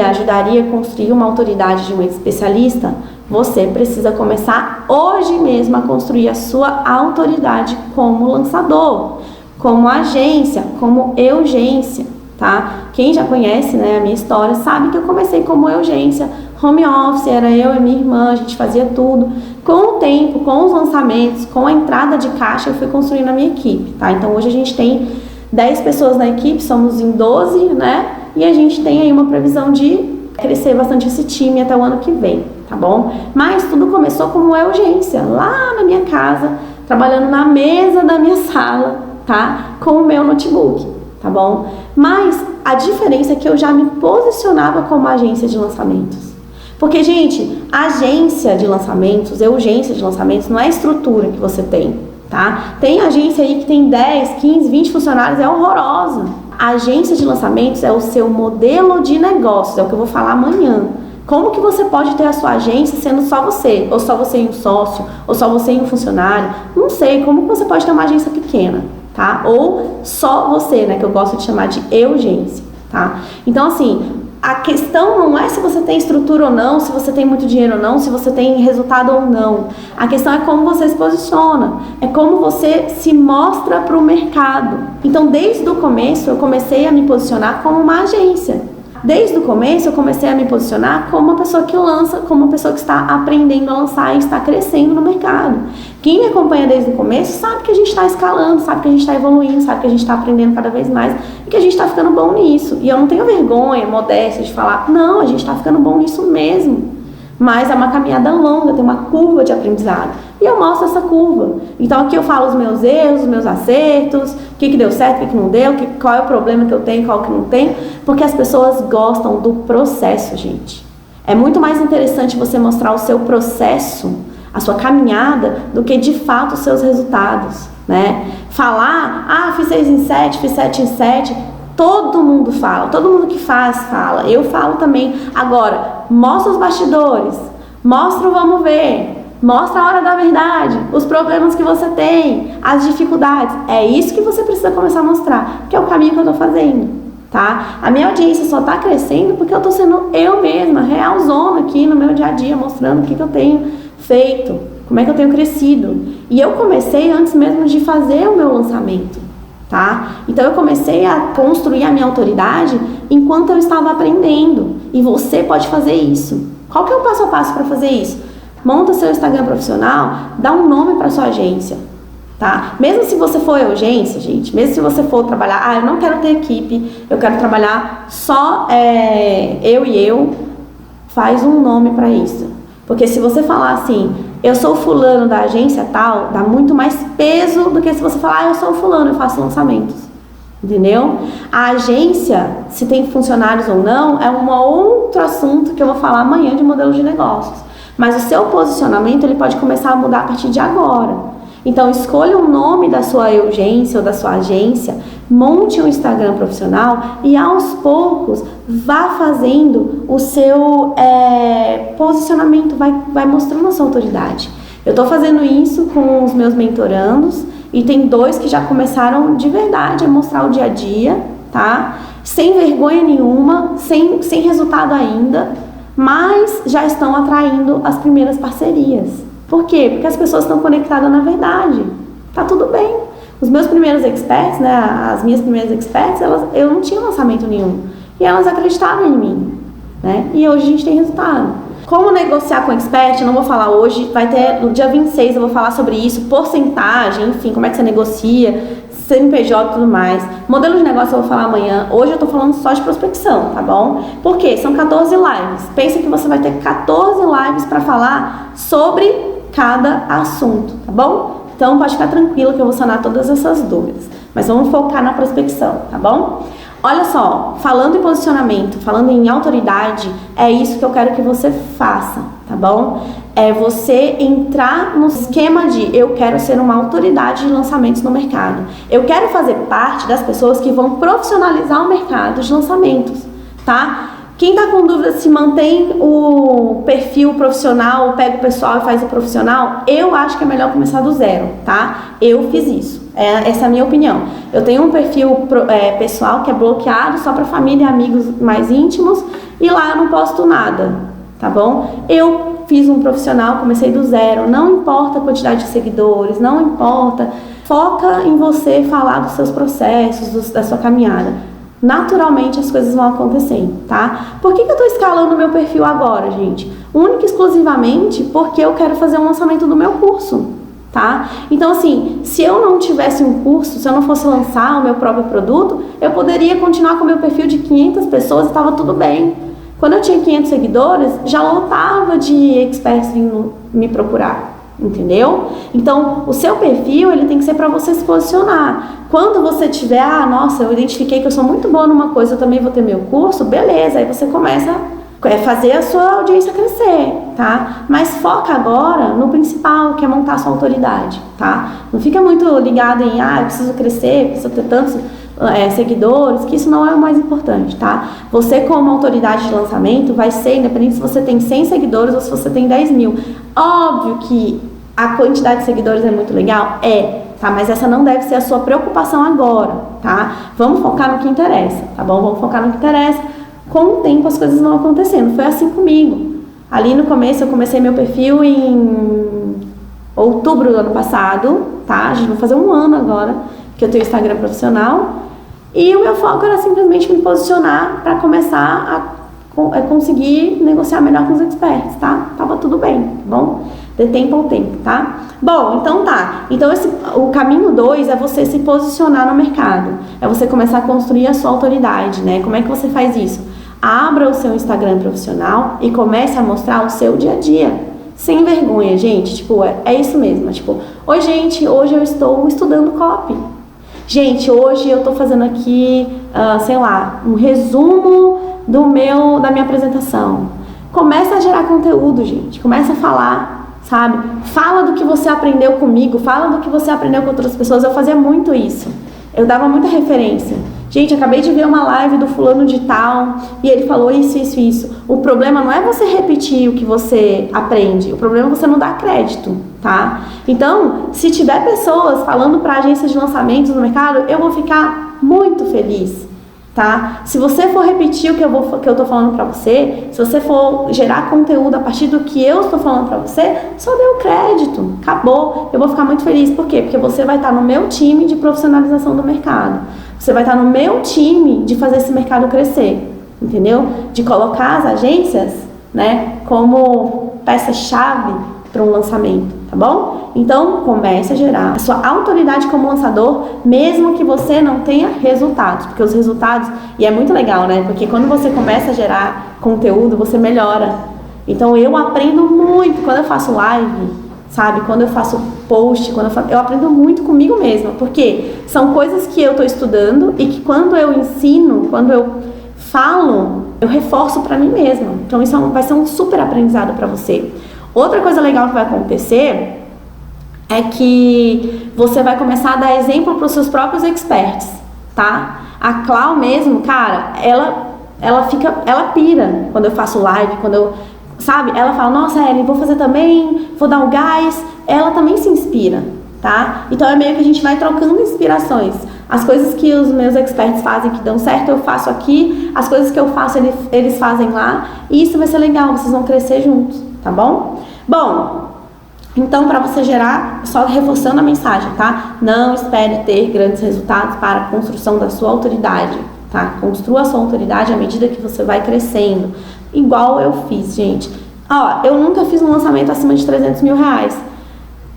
ajudaria a construir uma autoridade de um especialista, você precisa começar hoje mesmo a construir a sua autoridade como lançador, como agência, como Eugência, tá? Quem já conhece, né, a minha história sabe que eu comecei como Eugência, home office, era eu e minha irmã, a gente fazia tudo. Com o tempo, com os lançamentos, com a entrada de caixa, eu fui construindo a minha equipe, tá? Então hoje a gente tem 10 pessoas na equipe, somos em 12, né? E a gente tem aí uma previsão de crescer bastante esse time até o ano que vem, tá bom? Mas tudo começou como Eugência, lá na minha casa, trabalhando na mesa da minha sala, tá? Com o meu notebook, tá bom? Mas a diferença é que eu já me posicionava como agência de lançamentos. Porque, gente, agência de lançamentos, Eugência de lançamentos, não é a estrutura que você tem, tá? Tem agência aí que tem 10, 15, 20 funcionários, é horrorosa. A agência de lançamentos é o seu modelo de negócios, é o que eu vou falar amanhã. Como que você pode ter a sua agência sendo só você? Ou só você e um sócio? Ou só você e um funcionário? Não sei, como que você pode ter uma agência pequena, tá? Ou só você, né? Que eu gosto de chamar de Eugência, tá? Então, assim, a questão não é se você tem estrutura ou não, se você tem muito dinheiro ou não, se você tem resultado ou não. A questão é como você se posiciona, é como você se mostra para o mercado. Então, desde o começo, eu comecei a me posicionar como uma agência. Desde o começo, eu comecei a me posicionar como uma pessoa que lança, como uma pessoa que está aprendendo a lançar e está crescendo no mercado. Quem me acompanha desde o começo sabe que a gente está escalando, sabe que a gente está evoluindo, sabe que a gente está aprendendo cada vez mais e que a gente está ficando bom nisso. E eu não tenho vergonha, modéstia de falar, não, a gente está ficando bom nisso mesmo. Mas é uma caminhada longa, tem uma curva de aprendizado. E eu mostro essa curva. Então aqui eu falo os meus erros, os meus acertos, o que deu certo, o que não deu, qual é o problema que eu tenho, qual que não tem. Porque as pessoas gostam do processo, gente. É muito mais interessante você mostrar o seu processo, a sua caminhada, do que de fato os seus resultados, né? Falar, fiz 6 em 7, fiz 7 em 7... Todo mundo fala, todo mundo que fala, eu falo também. Agora, mostra os bastidores, mostra o vamos ver, mostra a hora da verdade, os problemas que você tem, as dificuldades. É isso que você precisa começar a mostrar, que é o caminho que eu tô fazendo, tá? A minha audiência só tá crescendo porque eu tô sendo eu mesma, realzona aqui no meu dia a dia, mostrando o que eu tenho feito, como é que eu tenho crescido. E eu comecei antes mesmo de fazer o meu lançamento. tá? Então eu comecei a construir a minha autoridade enquanto eu estava aprendendo, e você pode fazer isso. Qual que é o passo a passo para fazer isso? Monta seu Instagram profissional, dá um nome para sua agência, tá? Mesmo se você for agência, gente, mesmo se você for trabalhar, eu não quero ter equipe, eu quero trabalhar só eu, faz um nome para isso. Porque se você falar assim, eu sou fulano da agência tal, dá muito mais peso do que se você falar, eu sou fulano, eu faço lançamentos. Entendeu? A agência, se tem funcionários ou não, é um outro assunto que eu vou falar amanhã de modelo de negócios. Mas o seu posicionamento, ele pode começar a mudar a partir de agora. Então, escolha o nome da sua agência ou da sua agência, monte um Instagram profissional e, aos poucos, vá fazendo o seu posicionamento, vai mostrando a sua autoridade. Eu estou fazendo isso com os meus mentorandos e tem 2 que já começaram de verdade a mostrar o dia a dia, tá? Sem vergonha nenhuma, sem resultado ainda, mas já estão atraindo as primeiras parcerias. Por quê? Porque as pessoas estão conectadas na verdade. Tá tudo bem. Os meus primeiros experts, né, as minhas primeiras experts, eu não tinha lançamento nenhum. E elas acreditaram em mim, né? E hoje a gente tem resultado. Como negociar com expert, eu não vou falar hoje, vai ter no dia 26 eu vou falar sobre isso, porcentagem, enfim, como é que você negocia, CNPJ e tudo mais. Modelo de negócio eu vou falar amanhã. Hoje eu tô falando só de prospecção, tá bom? Por quê? São 14 lives. Pensa que você vai ter 14 lives para falar sobre cada assunto, tá bom? Então pode ficar tranquilo que eu vou sanar todas essas dúvidas. Mas vamos focar na prospecção, tá bom? Olha só, falando em posicionamento, falando em autoridade, é isso que eu quero que você faça, tá bom? É você entrar no esquema de eu quero ser uma autoridade de lançamentos no mercado. Eu quero fazer parte das pessoas que vão profissionalizar o mercado de lançamentos, tá? Quem tá com dúvida se mantém o perfil profissional, pega o pessoal e faz o profissional, eu acho que é melhor começar do zero, tá? Eu fiz isso, essa é a minha opinião. Eu tenho um perfil pessoal que é bloqueado só para família e amigos mais íntimos e lá eu não posto nada, tá bom? Eu fiz um profissional, comecei do zero, não importa a quantidade de seguidores, não importa, foca em você falar dos seus processos, da sua caminhada. Naturalmente as coisas vão acontecendo, tá? Por que eu tô escalando o meu perfil agora, gente? Única e exclusivamente porque eu quero fazer um lançamento do meu curso, tá? Então, assim, se eu não tivesse um curso, se eu não fosse lançar o meu próprio produto, eu poderia continuar com o meu perfil de 500 pessoas e tava tudo bem. Quando eu tinha 500 seguidores, já lotava de experts vindo me procurar. Entendeu? Então, o seu perfil, ele tem que ser para você se posicionar. Quando você tiver, nossa, eu identifiquei que eu sou muito boa numa coisa, eu também vou ter meu curso, beleza, aí você começa a fazer a sua audiência crescer, tá? Mas foca agora no principal, que é montar a sua autoridade, tá? Não fica muito ligado em, eu preciso crescer, preciso ter tantos seguidores, que isso não é o mais importante, tá? Você como autoridade de lançamento vai ser independente se você tem 100 seguidores ou se você tem 10 mil. Óbvio que a quantidade de seguidores é muito legal, tá? Mas essa não deve ser a sua preocupação agora, tá? Vamos focar no que interessa, tá bom? Vamos focar no que interessa. Com o tempo as coisas vão acontecendo. Foi assim comigo. Ali no começo eu comecei meu perfil em outubro do ano passado, tá? A gente vai fazer um ano agora que eu tenho Instagram profissional. E o meu foco era simplesmente me posicionar para começar a conseguir negociar melhor com os experts, tá? Tava tudo bem, tá bom? De tempo ao tempo, tá? Bom, então tá. Então o caminho 2 é você se posicionar no mercado. É você começar a construir a sua autoridade, né? Como é que você faz isso? Abra o seu Instagram profissional e comece a mostrar o seu dia a dia. Sem vergonha, gente. Tipo, é isso mesmo. Tipo, oi gente, hoje eu estou estudando copy. Gente, hoje eu tô fazendo aqui, sei lá, um resumo da minha apresentação. Começa a gerar conteúdo, gente. Começa a falar, sabe? Fala do que você aprendeu comigo, fala do que você aprendeu com outras pessoas. Eu fazia muito isso. Eu dava muita referência. Gente, acabei de ver uma live do fulano de tal e ele falou isso, isso, isso. O problema não é você repetir o que você aprende, o problema é você não dar crédito, tá? Então, se tiver pessoas falando para agências de lançamentos no mercado, eu vou ficar muito feliz, tá? Se você for repetir o que eu tô falando pra você, se você for gerar conteúdo a partir do que eu estou falando pra você, só dê o crédito, acabou. Eu vou ficar muito feliz, por quê? Porque você vai estar no meu time de profissionalização do mercado, você vai estar no meu time de fazer esse mercado crescer, entendeu? De colocar as agências, né, como peça-chave para um lançamento, tá bom? Então, comece a gerar a sua autoridade como lançador, mesmo que você não tenha resultados, porque os resultados, e é muito legal, né? Porque quando você começa a gerar conteúdo, você melhora. Então, eu aprendo muito quando eu faço live, sabe? Quando eu faço post, eu aprendo muito comigo mesma, porque são coisas que eu tô estudando e que quando eu ensino, quando eu falo, eu reforço para mim mesma. Então, isso vai ser um super aprendizado para você. Outra coisa legal que vai acontecer é que você vai começar a dar exemplo para os seus próprios experts, tá? A Clau mesmo, cara, ela pira quando eu faço live, quando eu, sabe? Ela fala, nossa, Ellen, vou fazer também, vou dar um gás. Ela também se inspira, tá? Então é meio que a gente vai trocando inspirações. As coisas que os meus experts fazem que dão certo, eu faço aqui. As coisas que eu faço, eles fazem lá. E isso vai ser legal, vocês vão crescer juntos, tá bom? Bom, então para você gerar, só reforçando a mensagem, tá? Não espere ter grandes resultados para a construção da sua autoridade, tá? Construa a sua autoridade à medida que você vai crescendo. Igual eu fiz, gente. Ó, eu nunca fiz um lançamento acima de 300 mil reais.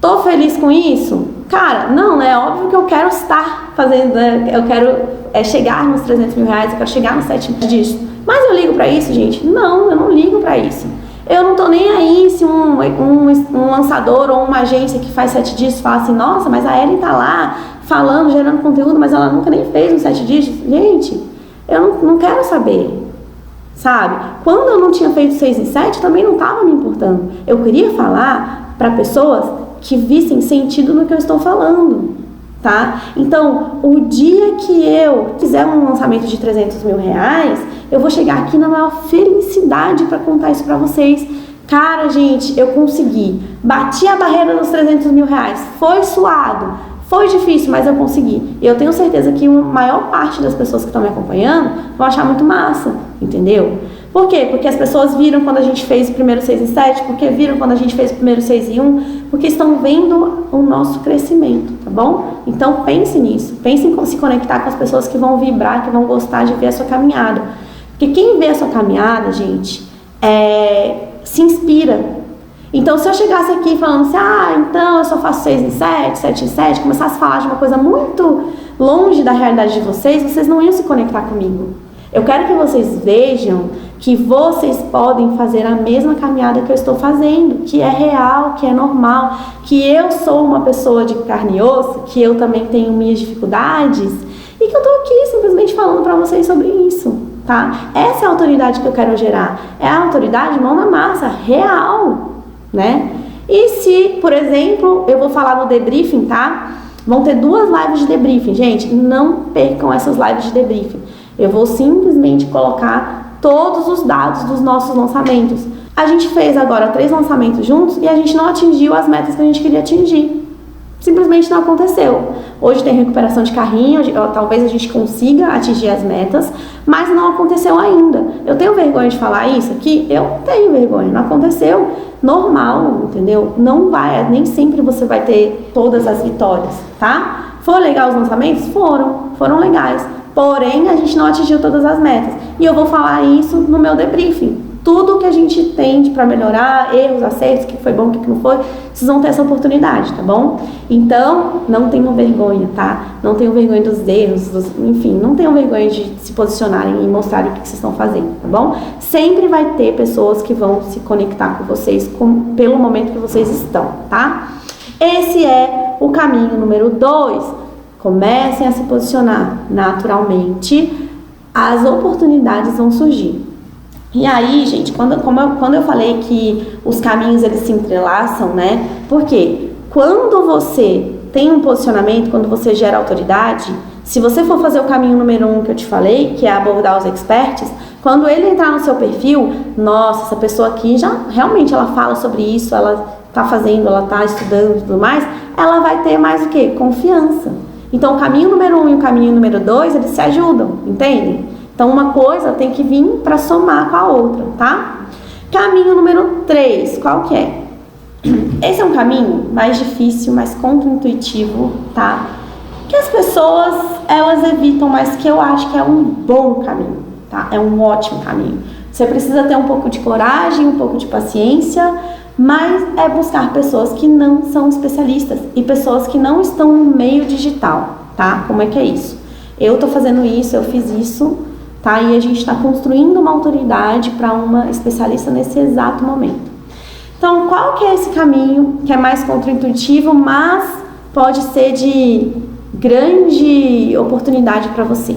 Tô feliz com isso? Cara, não, né? Óbvio que eu quero estar fazendo, né? Eu quero chegar nos 300 mil reais, eu quero chegar nos 7 dígitos. Mas eu ligo pra isso, gente? Não, eu não ligo pra isso. Eu não tô nem aí se um lançador ou uma agência que faz 7 dígitos fala assim, nossa, mas a Ellen tá lá falando, gerando conteúdo, mas ela nunca nem fez um 7 dígitos. Gente, eu não quero saber, sabe? Quando eu não tinha feito 6 e 7, também não tava me importando. Eu queria falar para pessoas que vissem sentido no que eu estou falando, tá? Então, o dia que eu fizer um lançamento de 300 mil reais, eu vou chegar aqui na maior felicidade para contar isso para vocês. Cara, gente, eu consegui. Bati a barreira nos 300 mil reais. Foi suado, foi difícil, mas eu consegui. E eu tenho certeza que a maior parte das pessoas que estão me acompanhando vão achar muito massa, entendeu? Por quê? Porque as pessoas viram quando a gente fez o primeiro 6 e 7, porque viram quando a gente fez o primeiro 6 e 1, porque estão vendo o nosso crescimento, tá bom? Então pense nisso, pense em se conectar com as pessoas que vão vibrar, que vão gostar de ver a sua caminhada. Porque quem vê a sua caminhada, gente, se inspira. Então se eu chegasse aqui falando assim, então eu só faço 6 em 7, 7 em 7, começasse a falar de uma coisa muito longe da realidade de vocês não iam se conectar comigo. Eu quero que vocês vejam que vocês podem fazer a mesma caminhada que eu estou fazendo, que é real, que é normal, que eu sou uma pessoa de carne e osso, que eu também tenho minhas dificuldades e que eu estou aqui simplesmente falando para vocês sobre isso, tá? Essa é a autoridade que eu quero gerar, é a autoridade mão na massa, real, né? E se, por exemplo, eu vou falar no debriefing, tá? Vão ter 2 lives de debriefing, gente, não percam essas lives de debriefing. Eu vou simplesmente colocar todos os dados dos nossos lançamentos. A gente fez agora 3 lançamentos juntos e a gente não atingiu as metas que a gente queria atingir. Simplesmente não aconteceu. Hoje tem recuperação de carrinho, talvez a gente consiga atingir as metas, mas não aconteceu ainda. Eu tenho vergonha de falar isso aqui? Eu não tenho vergonha, não aconteceu. Normal, entendeu? Não vai, nem sempre você vai ter todas as vitórias, tá? Foram legais os lançamentos? Foram legais. Porém, a gente não atingiu todas as metas. E eu vou falar isso no meu debriefing. Tudo que a gente tem para melhorar, erros, acertos, o que foi bom, o que não foi, vocês vão ter essa oportunidade, tá bom? Então, não tenham vergonha, tá? Não tenham vergonha dos erros, enfim, não tenham vergonha de se posicionarem e mostrarem o que vocês estão fazendo, tá bom? Sempre vai ter pessoas que vão se conectar com vocês pelo momento que vocês estão, tá? Esse é o caminho número 2. Comecem a se posicionar naturalmente, as oportunidades vão surgir. E aí, gente, quando eu falei que os caminhos eles se entrelaçam, né? Porque quando você tem um posicionamento, quando você gera autoridade, se você for fazer o caminho número 1 que eu te falei, que é abordar os experts, quando ele entrar no seu perfil, nossa, essa pessoa aqui já realmente ela fala sobre isso, ela tá fazendo, ela tá estudando e tudo mais, ela vai ter mais o quê? Confiança. Então, o caminho número 1 e o caminho número 2, eles se ajudam, entende? Então, uma coisa tem que vir para somar com a outra, tá? Caminho número 3, qual que é? Esse é um caminho mais difícil, mais contraintuitivo, tá? Que as pessoas, elas evitam, mas que eu acho que é um bom caminho, tá? É um ótimo caminho. Você precisa ter um pouco de coragem, um pouco de paciência, mas é buscar pessoas que não são especialistas e pessoas que não estão no meio digital, tá? Como é que é isso? Eu tô fazendo isso, eu fiz isso, tá? E a gente está construindo uma autoridade para uma especialista nesse exato momento. Então, qual que é esse caminho que é mais contraintuitivo, mas pode ser de grande oportunidade para você?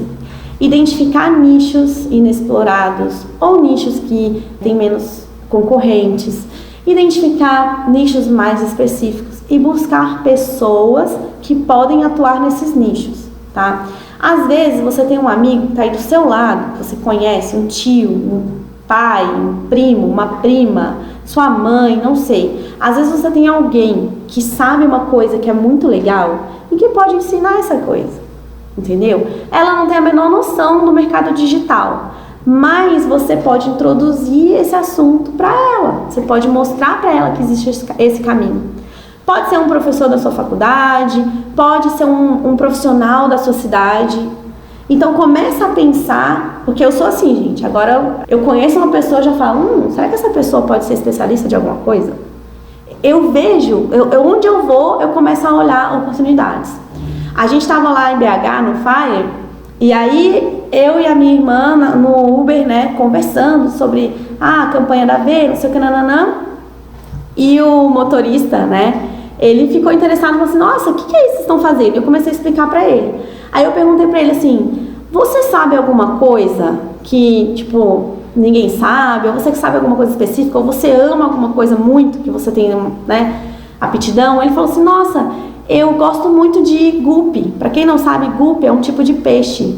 Identificar nichos inexplorados ou nichos que têm menos concorrentes, identificar nichos mais específicos e buscar pessoas que podem atuar nesses nichos, tá? Às vezes você tem um amigo que está aí do seu lado, que você conhece, um tio, um pai, um primo, uma prima, sua mãe, não sei. Às vezes você tem alguém que sabe uma coisa que é muito legal e que pode ensinar essa coisa, entendeu? Ela não tem a menor noção do mercado digital, mas você pode introduzir esse assunto para ela. Você pode mostrar para ela que existe esse caminho. Pode ser um professor da sua faculdade, pode ser um profissional da sua cidade. Então começa a pensar, porque eu sou assim, gente, agora eu conheço uma pessoa e já falo, será que essa pessoa pode ser especialista de alguma coisa? Eu vejo, onde eu vou, eu começo a olhar oportunidades. A gente estava lá em BH, no Fire, e aí eu e a minha irmã no Uber, né, conversando sobre a campanha da V, não sei o que, nananã, e o motorista, né, ele ficou interessado, falou assim, nossa, o que é isso que vocês estão fazendo? Eu comecei a explicar pra ele. Aí eu perguntei pra ele assim, você sabe alguma coisa que, tipo, ninguém sabe? Ou você que sabe alguma coisa específica? Ou você ama alguma coisa muito, que você tem, né, aptidão? Ele falou assim, nossa, eu gosto muito de guppy. Pra quem não sabe, guppy é um tipo de peixe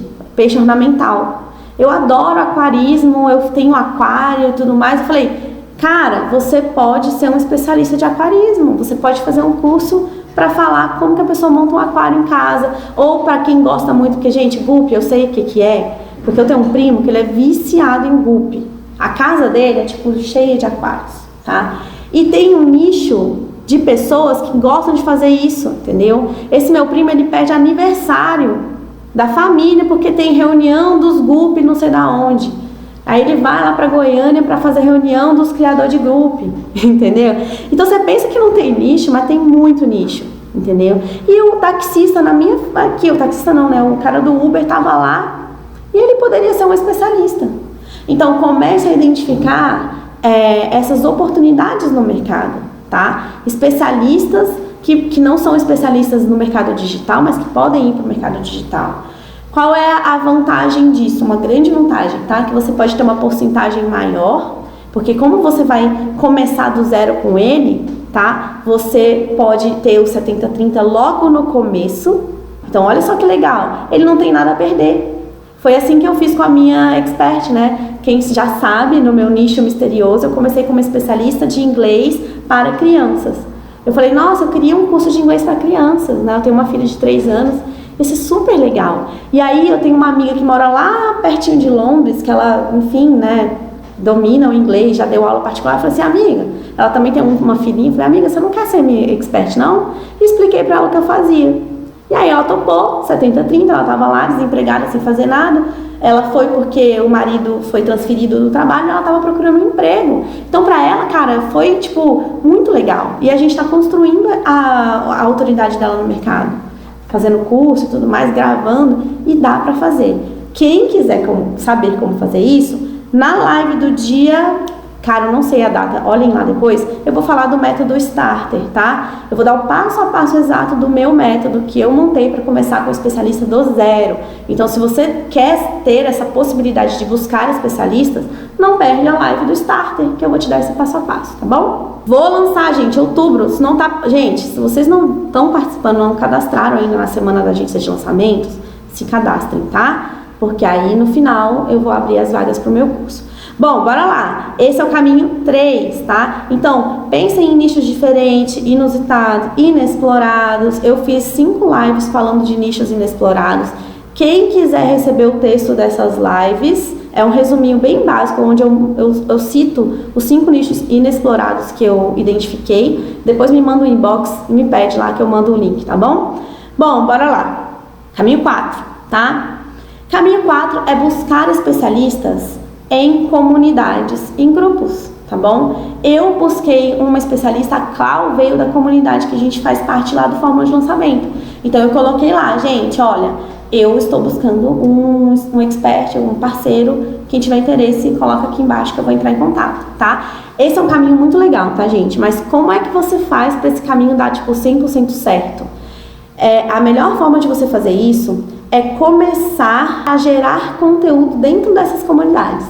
ornamental. Eu adoro aquarismo, eu tenho aquário e tudo mais. Eu falei, cara, você pode ser um especialista de aquarismo, você pode fazer um curso para falar como que a pessoa monta um aquário em casa, ou para quem gosta muito, porque, gente, guppy, eu sei o que é, porque eu tenho um primo que ele é viciado em guppy. A casa dele é, tipo, cheia de aquários, tá? E tem um nicho de pessoas que gostam de fazer isso, entendeu? Esse meu primo, ele pede aniversário da família, porque tem reunião dos guppy não sei da onde. Aí ele vai lá para Goiânia para fazer reunião dos criadores de guppy, entendeu? Então você pensa que não tem nicho, mas tem muito nicho, entendeu? E o taxista o taxista não, né? O cara do Uber tava lá e ele poderia ser um especialista. Então comece a identificar essas oportunidades no mercado, tá? Especialistas que não são especialistas no mercado digital, mas que podem ir para o mercado digital. Qual é a vantagem disso? Uma grande vantagem, tá? Que você pode ter uma porcentagem maior, porque como você vai começar do zero com ele, tá? Você pode ter o 70-30 logo no começo. Então, olha só que legal. Ele não tem nada a perder. Foi assim que eu fiz com a minha expert, né? Quem já sabe, no meu nicho misterioso, eu comecei como especialista de inglês para crianças. Eu falei, nossa, eu queria um curso de inglês para crianças, né? Eu tenho uma filha de 3 anos. Isso é super legal. E aí eu tenho uma amiga que mora lá pertinho de Londres, que ela, enfim, né, domina o inglês, já deu aula particular. Eu falei assim, amiga, ela também tem uma filhinha. Eu falei, amiga, você não quer ser minha expert, não? E expliquei pra ela o que eu fazia. E aí ela topou, 70-30, ela tava lá desempregada, sem fazer nada. Ela foi porque o marido foi transferido do trabalho e ela tava procurando um emprego. Então pra ela, cara, foi, tipo, muito legal. E a gente tá construindo a autoridade dela no mercado. Fazendo curso e tudo mais, gravando, e dá pra fazer. Quem quiser saber como fazer isso, na live do dia, cara, eu não sei a data, olhem lá depois, eu vou falar do método Starter, tá? Eu vou dar o passo a passo exato do meu método que eu montei para começar com o especialista do zero. Então, se você quer ter essa possibilidade de buscar especialistas, não perde a live do Starter, que eu vou te dar esse passo a passo, tá bom? Vou lançar, gente, outubro, se não tá... Gente, se vocês não estão participando, não cadastraram ainda na semana da agência de lançamentos, se cadastrem, tá? Porque aí, no final, eu vou abrir as vagas pro meu curso. Bom, bora lá. Esse é o caminho 3, tá? Então, pensem em nichos diferentes, inusitados, inexplorados. Eu fiz 5 lives falando de nichos inexplorados. Quem quiser receber o texto dessas lives, é um resuminho bem básico, onde eu cito os 5 nichos inexplorados que eu identifiquei. Depois me manda um inbox e me pede lá que eu mando o link, tá bom? Bom, bora lá. Caminho 4, tá? Caminho 4 é buscar especialistas em comunidades, em grupos, tá bom? Eu busquei uma especialista, a Clau veio da comunidade que a gente faz parte lá do Fórmula de Lançamento. Então eu coloquei lá, gente, olha, eu estou buscando um expert, um parceiro, quem tiver interesse, coloca aqui embaixo que eu vou entrar em contato, tá? Esse é um caminho muito legal, tá, gente? Mas como é que você faz para esse caminho dar, tipo, 100% certo? A melhor forma de você fazer isso é começar a gerar conteúdo dentro dessas comunidades.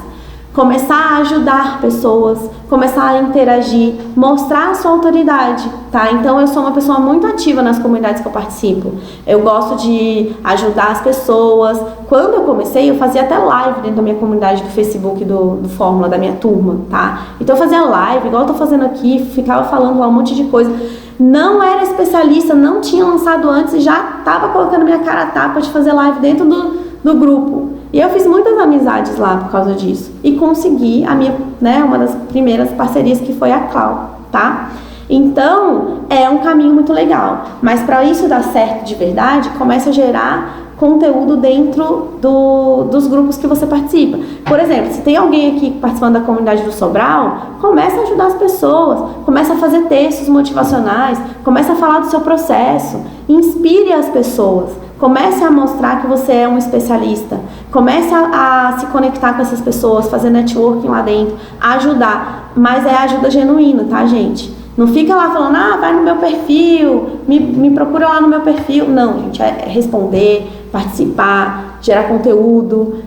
Começar a ajudar pessoas, começar a interagir, mostrar a sua autoridade, tá? Então eu sou uma pessoa muito ativa nas comunidades que eu participo. Eu gosto de ajudar as pessoas. Quando eu comecei, eu fazia até live dentro da minha comunidade do Facebook do Fórmula, da minha turma, tá? Então eu fazia live, igual eu tô fazendo aqui, ficava falando lá um monte de coisa. Não era especialista, não tinha lançado antes e já estava colocando minha cara a tapa de fazer live dentro do grupo. E eu fiz muitas amizades lá por causa disso. E consegui a minha, uma das primeiras parcerias que foi a Clau, tá? Então, é um caminho muito legal. Mas para isso dar certo de verdade, começa a gerar conteúdo dentro dos grupos que você participa. Por exemplo, se tem alguém aqui participando da comunidade do Sobral, começa a ajudar as pessoas, começa a fazer textos motivacionais, começa a falar do seu processo, inspire as pessoas, comece a mostrar que você é um especialista, comece a se conectar com essas pessoas, fazer networking lá dentro, ajudar, mas é ajuda genuína, tá, gente? Não fica lá falando, vai no meu perfil, me procura lá no meu perfil. Não, gente, é responder, participar, gerar conteúdo,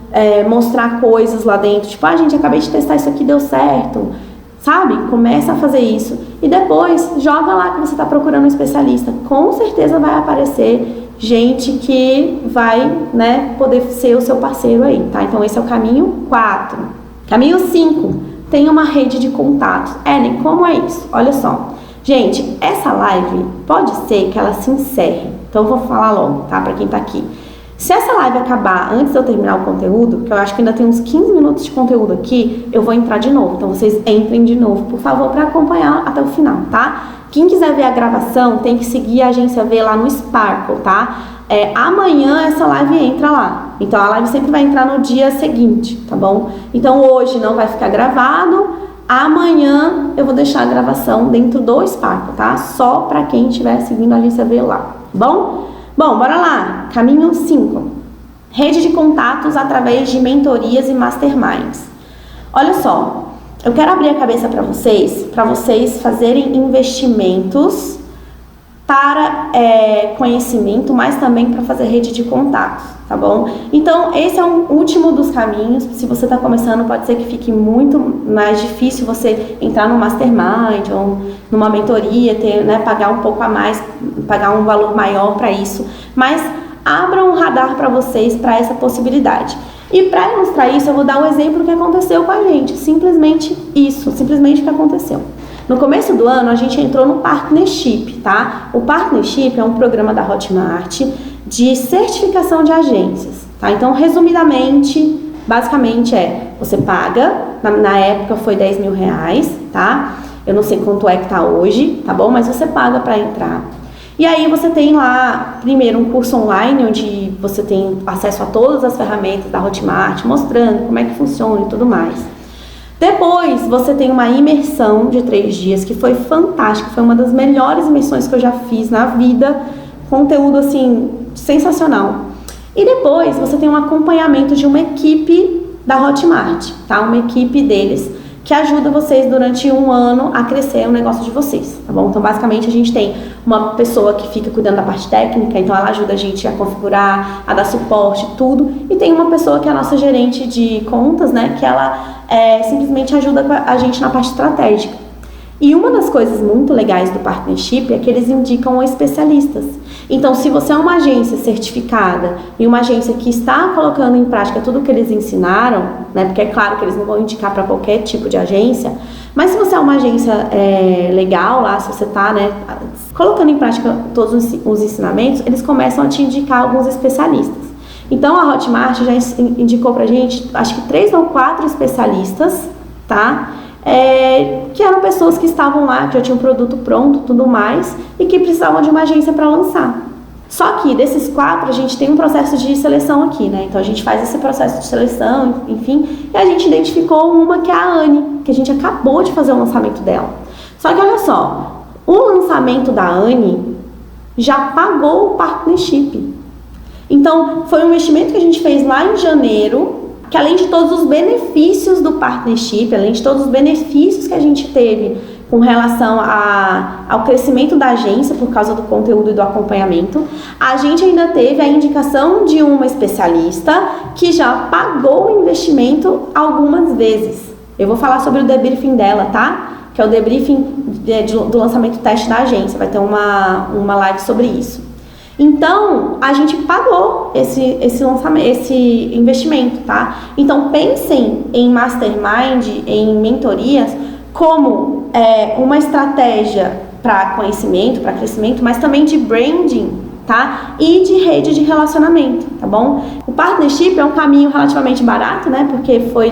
mostrar coisas lá dentro. Tipo, gente, acabei de testar isso aqui, deu certo. Sabe? Começa a fazer isso. E depois, joga lá que você está procurando um especialista. Com certeza vai aparecer gente que vai, poder ser o seu parceiro aí, tá? Então, esse é o caminho 4. Caminho 5. Tem uma rede de contatos. Ellen, como é isso? Olha só. Gente, essa live pode ser que ela se encerre. Então eu vou falar logo, tá? Pra quem tá aqui. Se essa live acabar antes de eu terminar o conteúdo, que eu acho que ainda tem uns 15 minutos de conteúdo aqui, eu vou entrar de novo. Então vocês entrem de novo, por favor, pra acompanhar até o final, tá? Quem quiser ver a gravação, tem que seguir a Agência V lá no Sparkle, tá? Amanhã essa live entra lá. Então a live sempre vai entrar no dia seguinte, tá bom? Então hoje não vai ficar gravado. Amanhã eu vou deixar a gravação dentro do Sparkle, tá? Só pra quem estiver seguindo a Agência V lá, bom? Bom, bora lá. Caminho 5. Rede de contatos através de mentorias e masterminds. Olha só, eu quero abrir a cabeça para vocês fazerem investimentos para conhecimento, mas também para fazer rede de contatos, tá bom? Então, esse é um último dos caminhos. Se você está começando, pode ser que fique muito mais difícil você entrar no mastermind ou numa mentoria, pagar um pouco a mais, pagar um valor maior para isso. Mas abra um radar para vocês para essa possibilidade. E para ilustrar isso, eu vou dar um exemplo que aconteceu com a gente. Simplesmente isso, simplesmente o que aconteceu. No começo do ano, a gente entrou no Partnership, tá? O Partnership é um programa da Hotmart de certificação de agências, tá? Então, resumidamente, basicamente você paga, na época foi R$10.000, tá? Eu não sei quanto é que tá hoje, tá bom? Mas você paga para entrar. E aí você tem lá, primeiro, um curso online, onde você tem acesso a todas as ferramentas da Hotmart, mostrando como é que funciona e tudo mais. Depois, você tem uma imersão de 3 dias, que foi fantástica, foi uma das melhores imersões que eu já fiz na vida, conteúdo, assim, sensacional. E depois, você tem um acompanhamento de uma equipe da Hotmart, tá? Uma equipe deles, que ajuda vocês durante um ano a crescer o negócio de vocês, tá bom? Então, basicamente, a gente tem uma pessoa que fica cuidando da parte técnica, então ela ajuda a gente a configurar, a dar suporte, tudo. E tem uma pessoa que é a nossa gerente de contas, que ela simplesmente ajuda a gente na parte estratégica. E uma das coisas muito legais do Partnership é que eles indicam especialistas. Então, se você é uma agência certificada e uma agência que está colocando em prática tudo o que eles ensinaram, né? Porque é claro que eles não vão indicar para qualquer tipo de agência, mas se você é uma agência legal lá, se você está, né, colocando em prática todos os ensinamentos, eles começam a te indicar alguns especialistas. Então, a Hotmart já indicou pra gente, acho que 3 ou 4 especialistas, tá? Que eram pessoas que estavam lá, que já tinham o produto pronto, tudo mais, e que precisavam de uma agência para lançar. Só que desses 4, a gente tem um processo de seleção aqui, né? Então, a gente faz esse processo de seleção, enfim, e a gente identificou uma que é a Anne, que a gente acabou de fazer o lançamento dela. Só que, olha só, o lançamento da Anne já pagou o partnership. Então, foi um investimento que a gente fez lá em janeiro, que além de todos os benefícios do partnership, além de todos os benefícios que a gente teve com relação ao crescimento da agência por causa do conteúdo e do acompanhamento, a gente ainda teve a indicação de uma especialista que já pagou o investimento algumas vezes. Eu vou falar sobre o debriefing dela, tá? Que é o debriefing do lançamento teste da agência, vai ter uma live sobre isso. Então, a gente pagou esse lançamento, esse investimento, tá? Então, pensem em mastermind, em mentorias, como uma estratégia para conhecimento, para crescimento, mas também de branding, tá? E de rede de relacionamento, tá bom? O partnership é um caminho relativamente barato, né? Porque foi,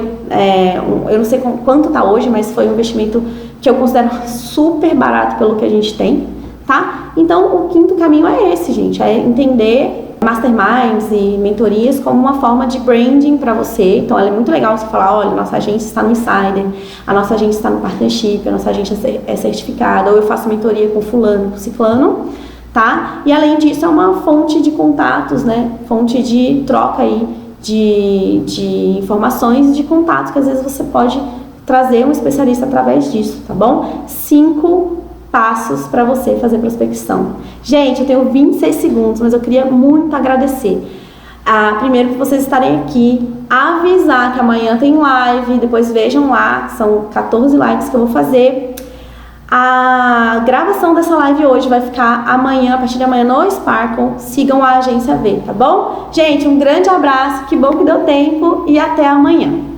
eu não sei quanto tá hoje, mas foi um investimento que eu considero super barato pelo que a gente tem, tá? Então, o 5º caminho é esse, gente, é entender masterminds e mentorias como uma forma de branding para você. Então, é muito legal você falar, olha, nossa agência está no Insider, a nossa agência está no Partnership, a nossa agência é certificada, ou eu faço mentoria com fulano, com ciclano, tá? E, além disso, é uma fonte de contatos, né? Fonte de troca aí de informações e de contatos, que às vezes você pode trazer um especialista através disso, tá bom? 5 passos para você fazer prospecção. Gente, eu tenho 26 segundos, mas eu queria muito agradecer. Primeiro, por vocês estarem aqui, avisar que amanhã tem live, depois vejam lá, são 14 lives que eu vou fazer. A gravação dessa live hoje vai ficar amanhã, a partir de amanhã no Sparkle. Sigam a Agência V, tá bom? Gente, um grande abraço, que bom que deu tempo e até amanhã.